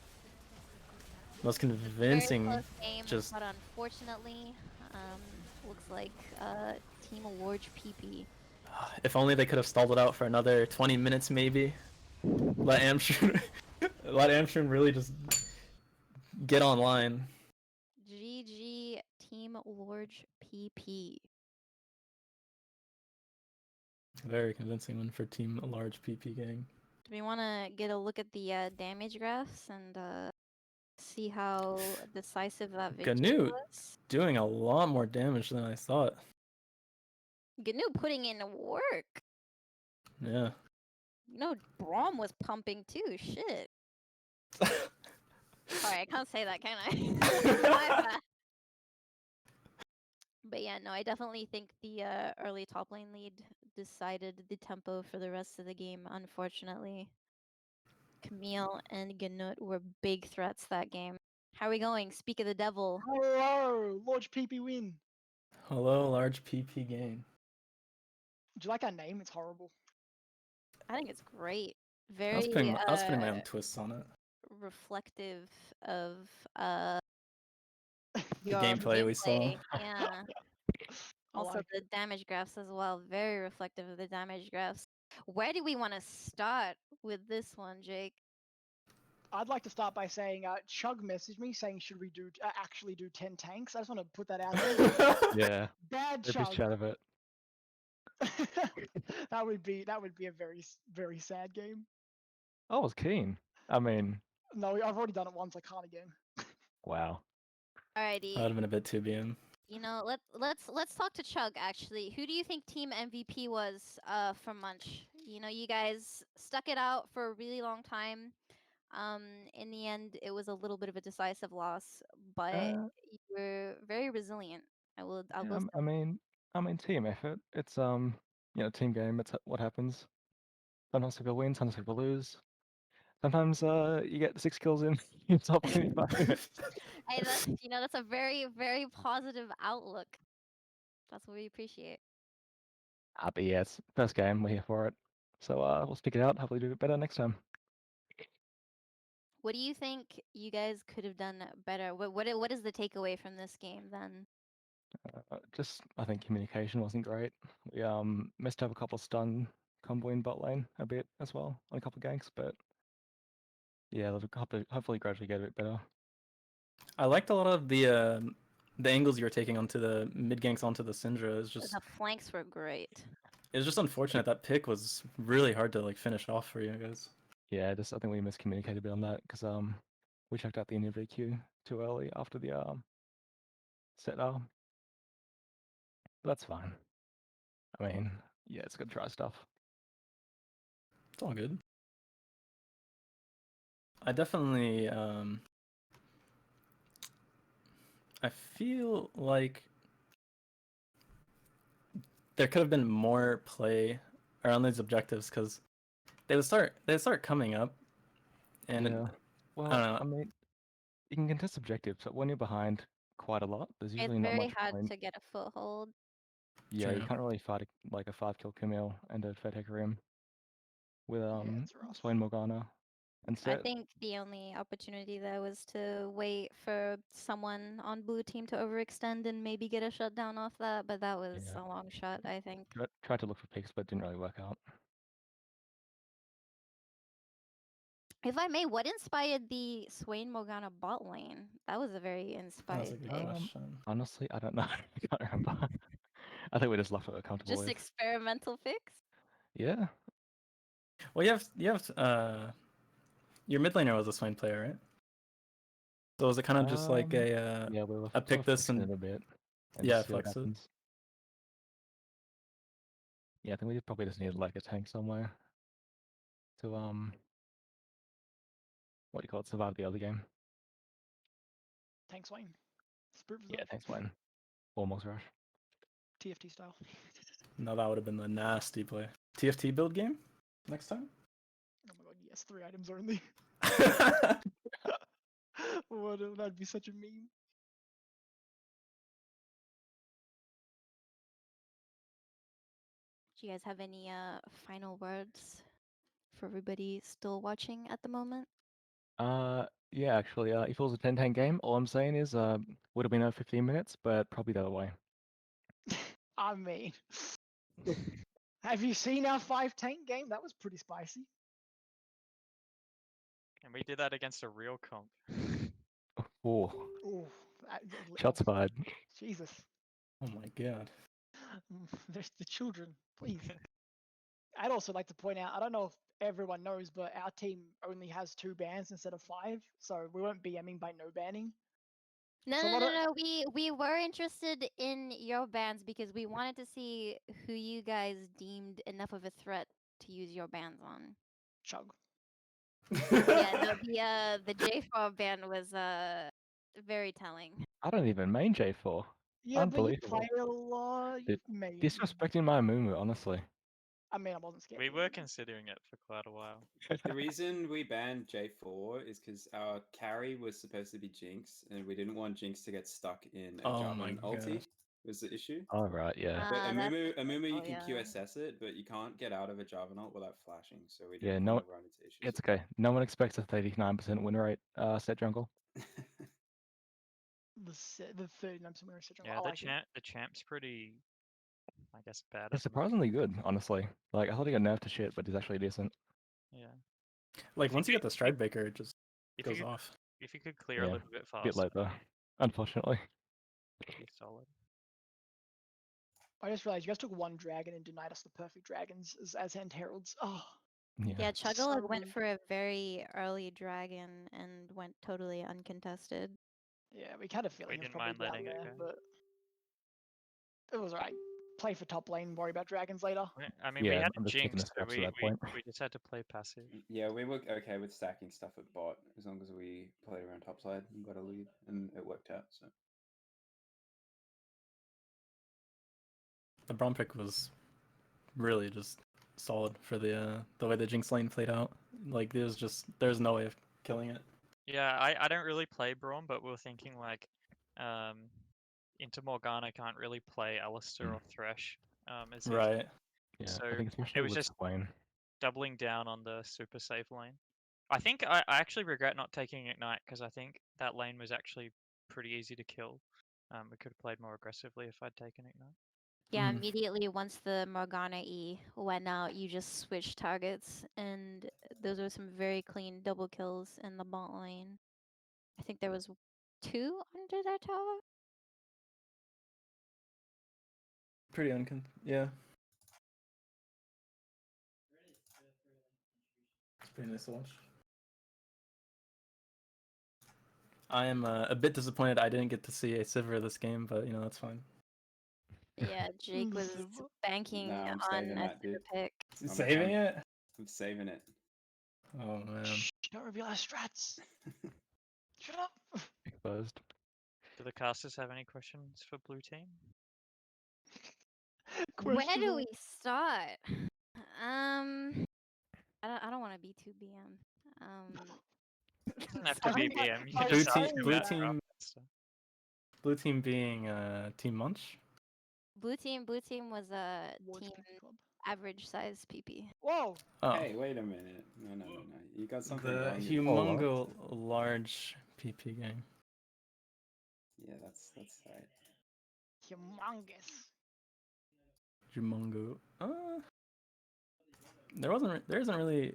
Most Very convincing... close game, just- but unfortunately, looks like Team Awards PP. If only they could have stalled it out for another 20 minutes maybe. Let Amstron... let Amstron really just get online. GG Team Awards PP. Very convincing one for Team Large PP gang. Do we want to get a look at the damage graphs and see how decisive that victory Gnu was? doing a lot more damage than I thought. Gnu putting in work. Yeah. You know, Braum was pumping too. Shit. Sorry, I can't say that, can I? My bad. But yeah, no, I definitely think the early top lane lead decided the tempo for the rest of the game, unfortunately. Camille and Ganut were big threats that game. How are we going? Speak of the devil. Hello, Lodge PP win. Hello, Large PP gang. Do you like our name? It's horrible. I think it's great. I Very was putting my own twists on it. reflective of The your gameplay we saw. gameplay, Yeah. I Also like the damage graphs as well. Very reflective of the damage graphs. Where do we want to start with this one, Jake? I'd like to start by saying, Chug messaged me saying, should we do actually do 10 tanks? I just want to put that out there. Yeah, Bad every Chug. chat of it. that would be a very sad game. I was keen. I mean, No, I've already done it once. I can't again. wow. Alrighty. That would have been a bit too BM. You know, let's talk to Chug actually. Who do you think team MVP was from Munch? You know, you guys stuck it out for a really long time. In the end, it was a little bit of a decisive loss, but you were very resilient. I'll Yeah, go. I mean, team effort. It's team game. It's what happens. Sometimes people win, sometimes people lose. sometimes you get 6 kills in top 25 minutes. Hey, that's that's a very, very positive outlook. That's what we appreciate. But yeah, it's first game. We're here for it. So we'll stick it out. Hopefully do it better next time. What do you think you guys could have done better? What is the takeaway from this game then? Just I think communication wasn't great. We messed up a couple of stun combo in bot lane a bit as well on a couple of ganks, but yeah, they'll hopefully gradually get a bit better. I liked a lot of the angles you were taking onto the mid ganks onto the Syndra. It's just The flanks were great. it's just unfortunate that pick was really hard to like finish off for you guys. Yeah, just I think we miscommunicated a bit on that because we checked out the inhibitor queue too early after the set up. But that's fine. I mean, yeah, it's good to try stuff. It's all good. I definitely I feel like there could have been more play around these objectives because they'd start coming up, and yeah. Well, I don't know. I mean, you can contest objectives, but when you're behind quite a lot, there's It's usually not very much hard point. to get a foothold. Yeah, you True. can't really fight like a 5-kill Camille and a Fed Hecarim with it's rough. Swain Morgana and I Set. think the only opportunity there was to wait for someone on blue team to overextend and maybe get a shutdown off that, but that was Yeah. a long shot, I think. Tried to look for picks, but didn't really work out. If I may, what inspired the Swain Morgana bot lane? That was a very That was inspired a good pick. question. Honestly, I don't know. I can't remember. I think we just left what we're comfortable Just with. experimental picks? Yeah. Well, you have your mid laner was a Swain player, right? So was it kind of just like a Yeah, we were I picked this flexing and it a bit and yeah, just see what flex it. happens. Yeah, I think we probably just needed like a tank somewhere to what do you call it, survive the other game. Tank Swain. Spirit Yeah, Reserve. thanks, Wayne. Almost rush. TFT style. No, that would have been the nasty play. TFT build game next time. Oh my god, yes, 3 items only. That'd be such a meme. Do you guys have any final words for everybody still watching at the moment? Yeah, actually, if it was a 10-tank game, all I'm saying is would have been over 15 minutes, but probably the other way. I mean, have you seen our 5 tank game? That was pretty spicy. And we did that against a real comp. Oh, Ooh, shots fired. Jesus. Oh my god. There's the children, please. I'd also like to point out, I don't know if everyone knows, but our team only has 2 bans instead of 5, so we won't BMing by no banning. No, So no, what no, are- no. We were interested in your bans because we wanted to see who you guys deemed enough of a threat to use your bans on. Chug. Yeah, no, the J4 ban was very telling. I don't even main J4. Yeah, but you Unbelievable. play a lot. You Dude, may. Disrespecting my Mumu, honestly. I mean, I wasn't scared. We of were you. considering it for quite a while. The reason we banned J4 is because our carry was supposed to be Jinx, and we didn't want Jinx to get stuck in a Oh my Javelin ulti. gosh. Was the issue. All right, yeah. But that's Amumu, you oh, can yeah. QSS it, but you can't get out of a Javelin without flashing. So we Yeah, didn't no, want to run into issues. it's okay. No one expects a 39% win rate set jungle. The 39% winner syndrome. Yeah, I like it. the champ's pretty, I guess, bad. It's surprisingly good, honestly. Like, I thought he got nerfed to shit, but he's actually decent. Yeah. Like If once you you get the stride breaker, it just If goes you could, off. if you could clear a Yeah, little bit a bit faster, late though, unfortunately. it'd be solid. I just realized you guys took 1 dragon and denied us the perfect dragons as hand heralds. Oh, Yeah. Yeah, Chuggle so went rude. for a very early dragon and went totally uncontested. Yeah, we had a feeling it was didn't probably mind down letting it there, go. but it was alright. Play for top lane, worry about dragons later. I mean, we Yeah, had I'm a just taking the jinx, so scraps at that we point. just had to play passive. Yeah, we were okay with stacking stuff at bot as long as we played around topside and got a lead, and it worked out. So The Braum pick was really just solid for the way the Jinx lane played out. Like there's no way of killing it. Yeah, I don't really play Braum, but we were thinking like, into Morgana can't really play Alistair or Thresh, as easily. Right. Yeah, So I think it especially was with just Swain. doubling down on the super safe lane. I think I actually regret not taking Ignite because I think that lane was actually pretty easy to kill. We could have played more aggressively if I'd taken Ignite. Yeah, Mhm. immediately once the Morgana E went out, you just switched targets, and those were some very clean double kills in the bot lane. I think there was 2 under their tower. Pretty yeah. It's pretty nice to watch. I am a bit disappointed I didn't get to see a Sivir this game, but you know that's fine. Yeah, Jake was Sivir. banking No, I'm on saving a that, dude. super pick. I'm- Saving I'm- it? I'm saving it. Oh man. Shh, don't reveal our strats. Shut up. Exposed. Do the casters have any questions for blue team? Where do Questionable. we start? I don't want to be too BM. Doesn't have to be I- BM. You I can Blue just say ask team, about blue that. draft team, and stuff. blue team being Team Munch. Blue team was a Watch team PP Club. average size PP. Whoa. Oh, Hey, wait a minute. No. You got something the wrong. humongo large PP gang. Yeah, that's right. Humongous. Humongo. There isn't really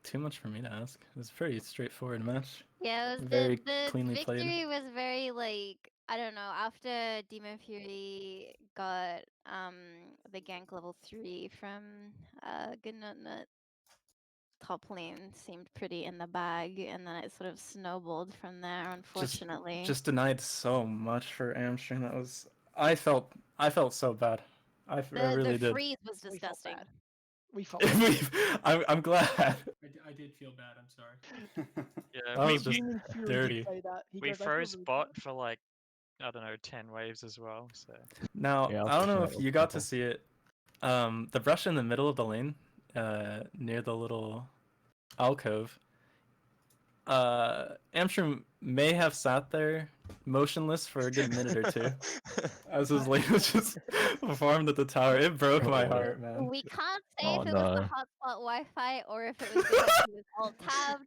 too much for me to ask. It was a pretty straightforward match. Yeah, it was Very the cleanly played. victory was very like, I don't know, after Demon Fury got the gank level 3 from Good Nut Nut, top lane seemed pretty in the bag, and then it sort of snowballed from there, unfortunately. Just denied so much for Amsterdam. That was I felt so bad. I really the did. freeze was We felt disgusting. bad. We felt bad. I'm glad. I did feel bad. I'm sorry. Yeah, That we, was just Demon Fury dirty. did say that. He we goes, "I feel froze really bot bad." for like, I don't know, 10 waves as well. So Now Yeah, I was I don't know pushing if it you with got to people. see it. The brush in the middle of the lane, near the little alcove. Amsterdam may have sat there motionless for a good minute or two as his lane was just formed at the tower. It broke my heart, man. We can't say Oh, if it was the no. hotspot Wi-Fi or if it was because he was all tabbed,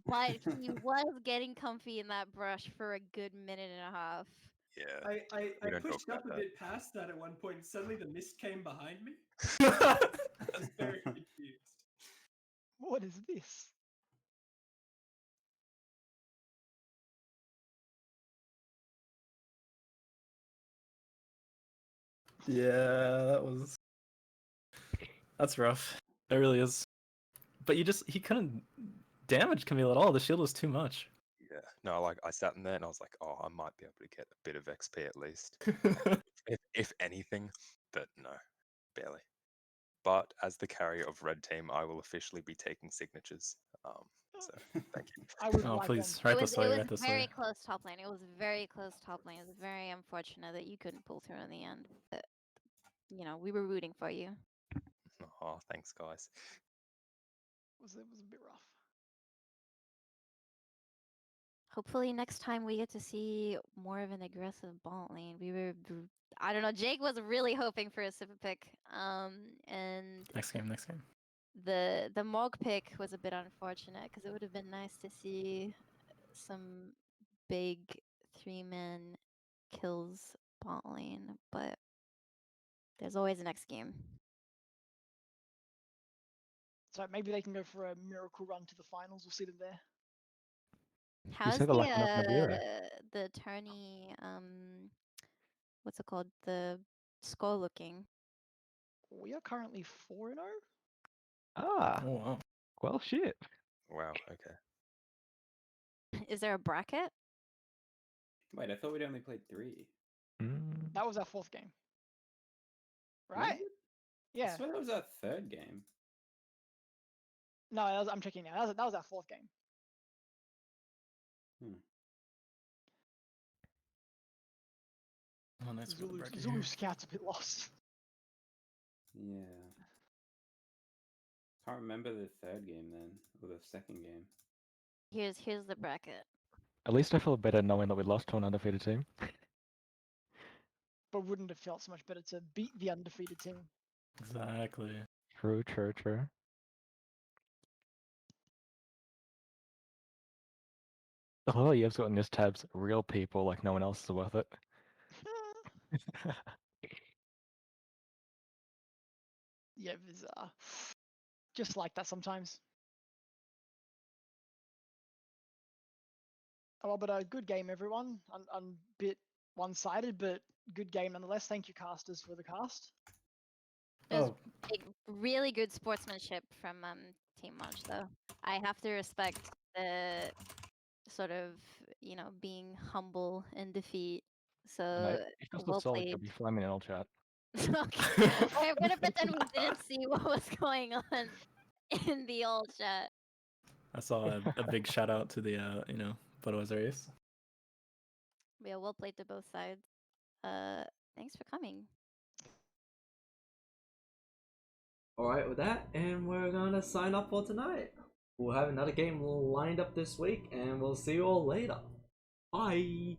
but he was getting comfy in that brush for a good minute and a half. I, Yeah. I, We I don't talk pushed up about a that. bit past that at one point, and suddenly the mist came behind me. I was very confused. What is this? Yeah, that's rough. It really is. But he couldn't damage Camille at all. The shield was too much. Yeah. No, like I sat in there and I was like, oh, I might be able to get a bit of XP at least, if anything. But no, barely. But as the carrier of Red Team, I will officially be taking signatures. So thank you. I would Oh, like please, them. right this way, right this very way. close top lane. It was very close top lane. It was very unfortunate that you couldn't pull through in the end. But you know, we were rooting for you. Oh, thanks, guys. It was a bit rough. Hopefully next time we get to see more of an aggressive bot lane. I don't know, Jake was really hoping for a super pick. And Next game. the Morg pick was a bit unfortunate because it would have been nice to see some big 3-man kills bot lane, but there's always a next game. So maybe they can go for a miracle run to the finals. We'll see them there. How's said they're lacking up Madeira. the tourney what's it called? The score looking? We are currently 4-0. Ah, Oh wow. well, shit. Wow. Okay. Is there a bracket? Wait, I thought we'd only played 3. Mm. That was our 4th game. Was Right? it? Yeah. I swear that was our 3rd game. No, I'm checking now. That was our 4th game. Oh, nice for the bracket Zulu here. Scout's a bit lost. Yeah. Can't remember the third game then, or the second game. Here's the bracket. At least I feel better knowing that we lost to an undefeated team. But wouldn't have felt so much better to beat the undefeated team. Exactly. True, true, true. Oh, you've got in this tabs real people like no one else is worth it. Yeah, it's just like that sometimes. Oh, but a good game, everyone. I'm a bit one-sided, but good game nonetheless. Thank you, casters, for the cast. It was Oh, really good sportsmanship from Team Munch, though. I have to respect the sort of, you know, being humble in defeat. So If you're still well solid, played. you'll be flaming in all chat. Okay. I'm gonna pretend we didn't see what was going on in the old chat. I saw a big shout out to the you know, Budweiser Ace. Yeah, well played to both sides. Thanks for coming. Alright with that, and we're gonna sign up for tonight. We'll have another game lined up this week, and we'll see you all later. Bye!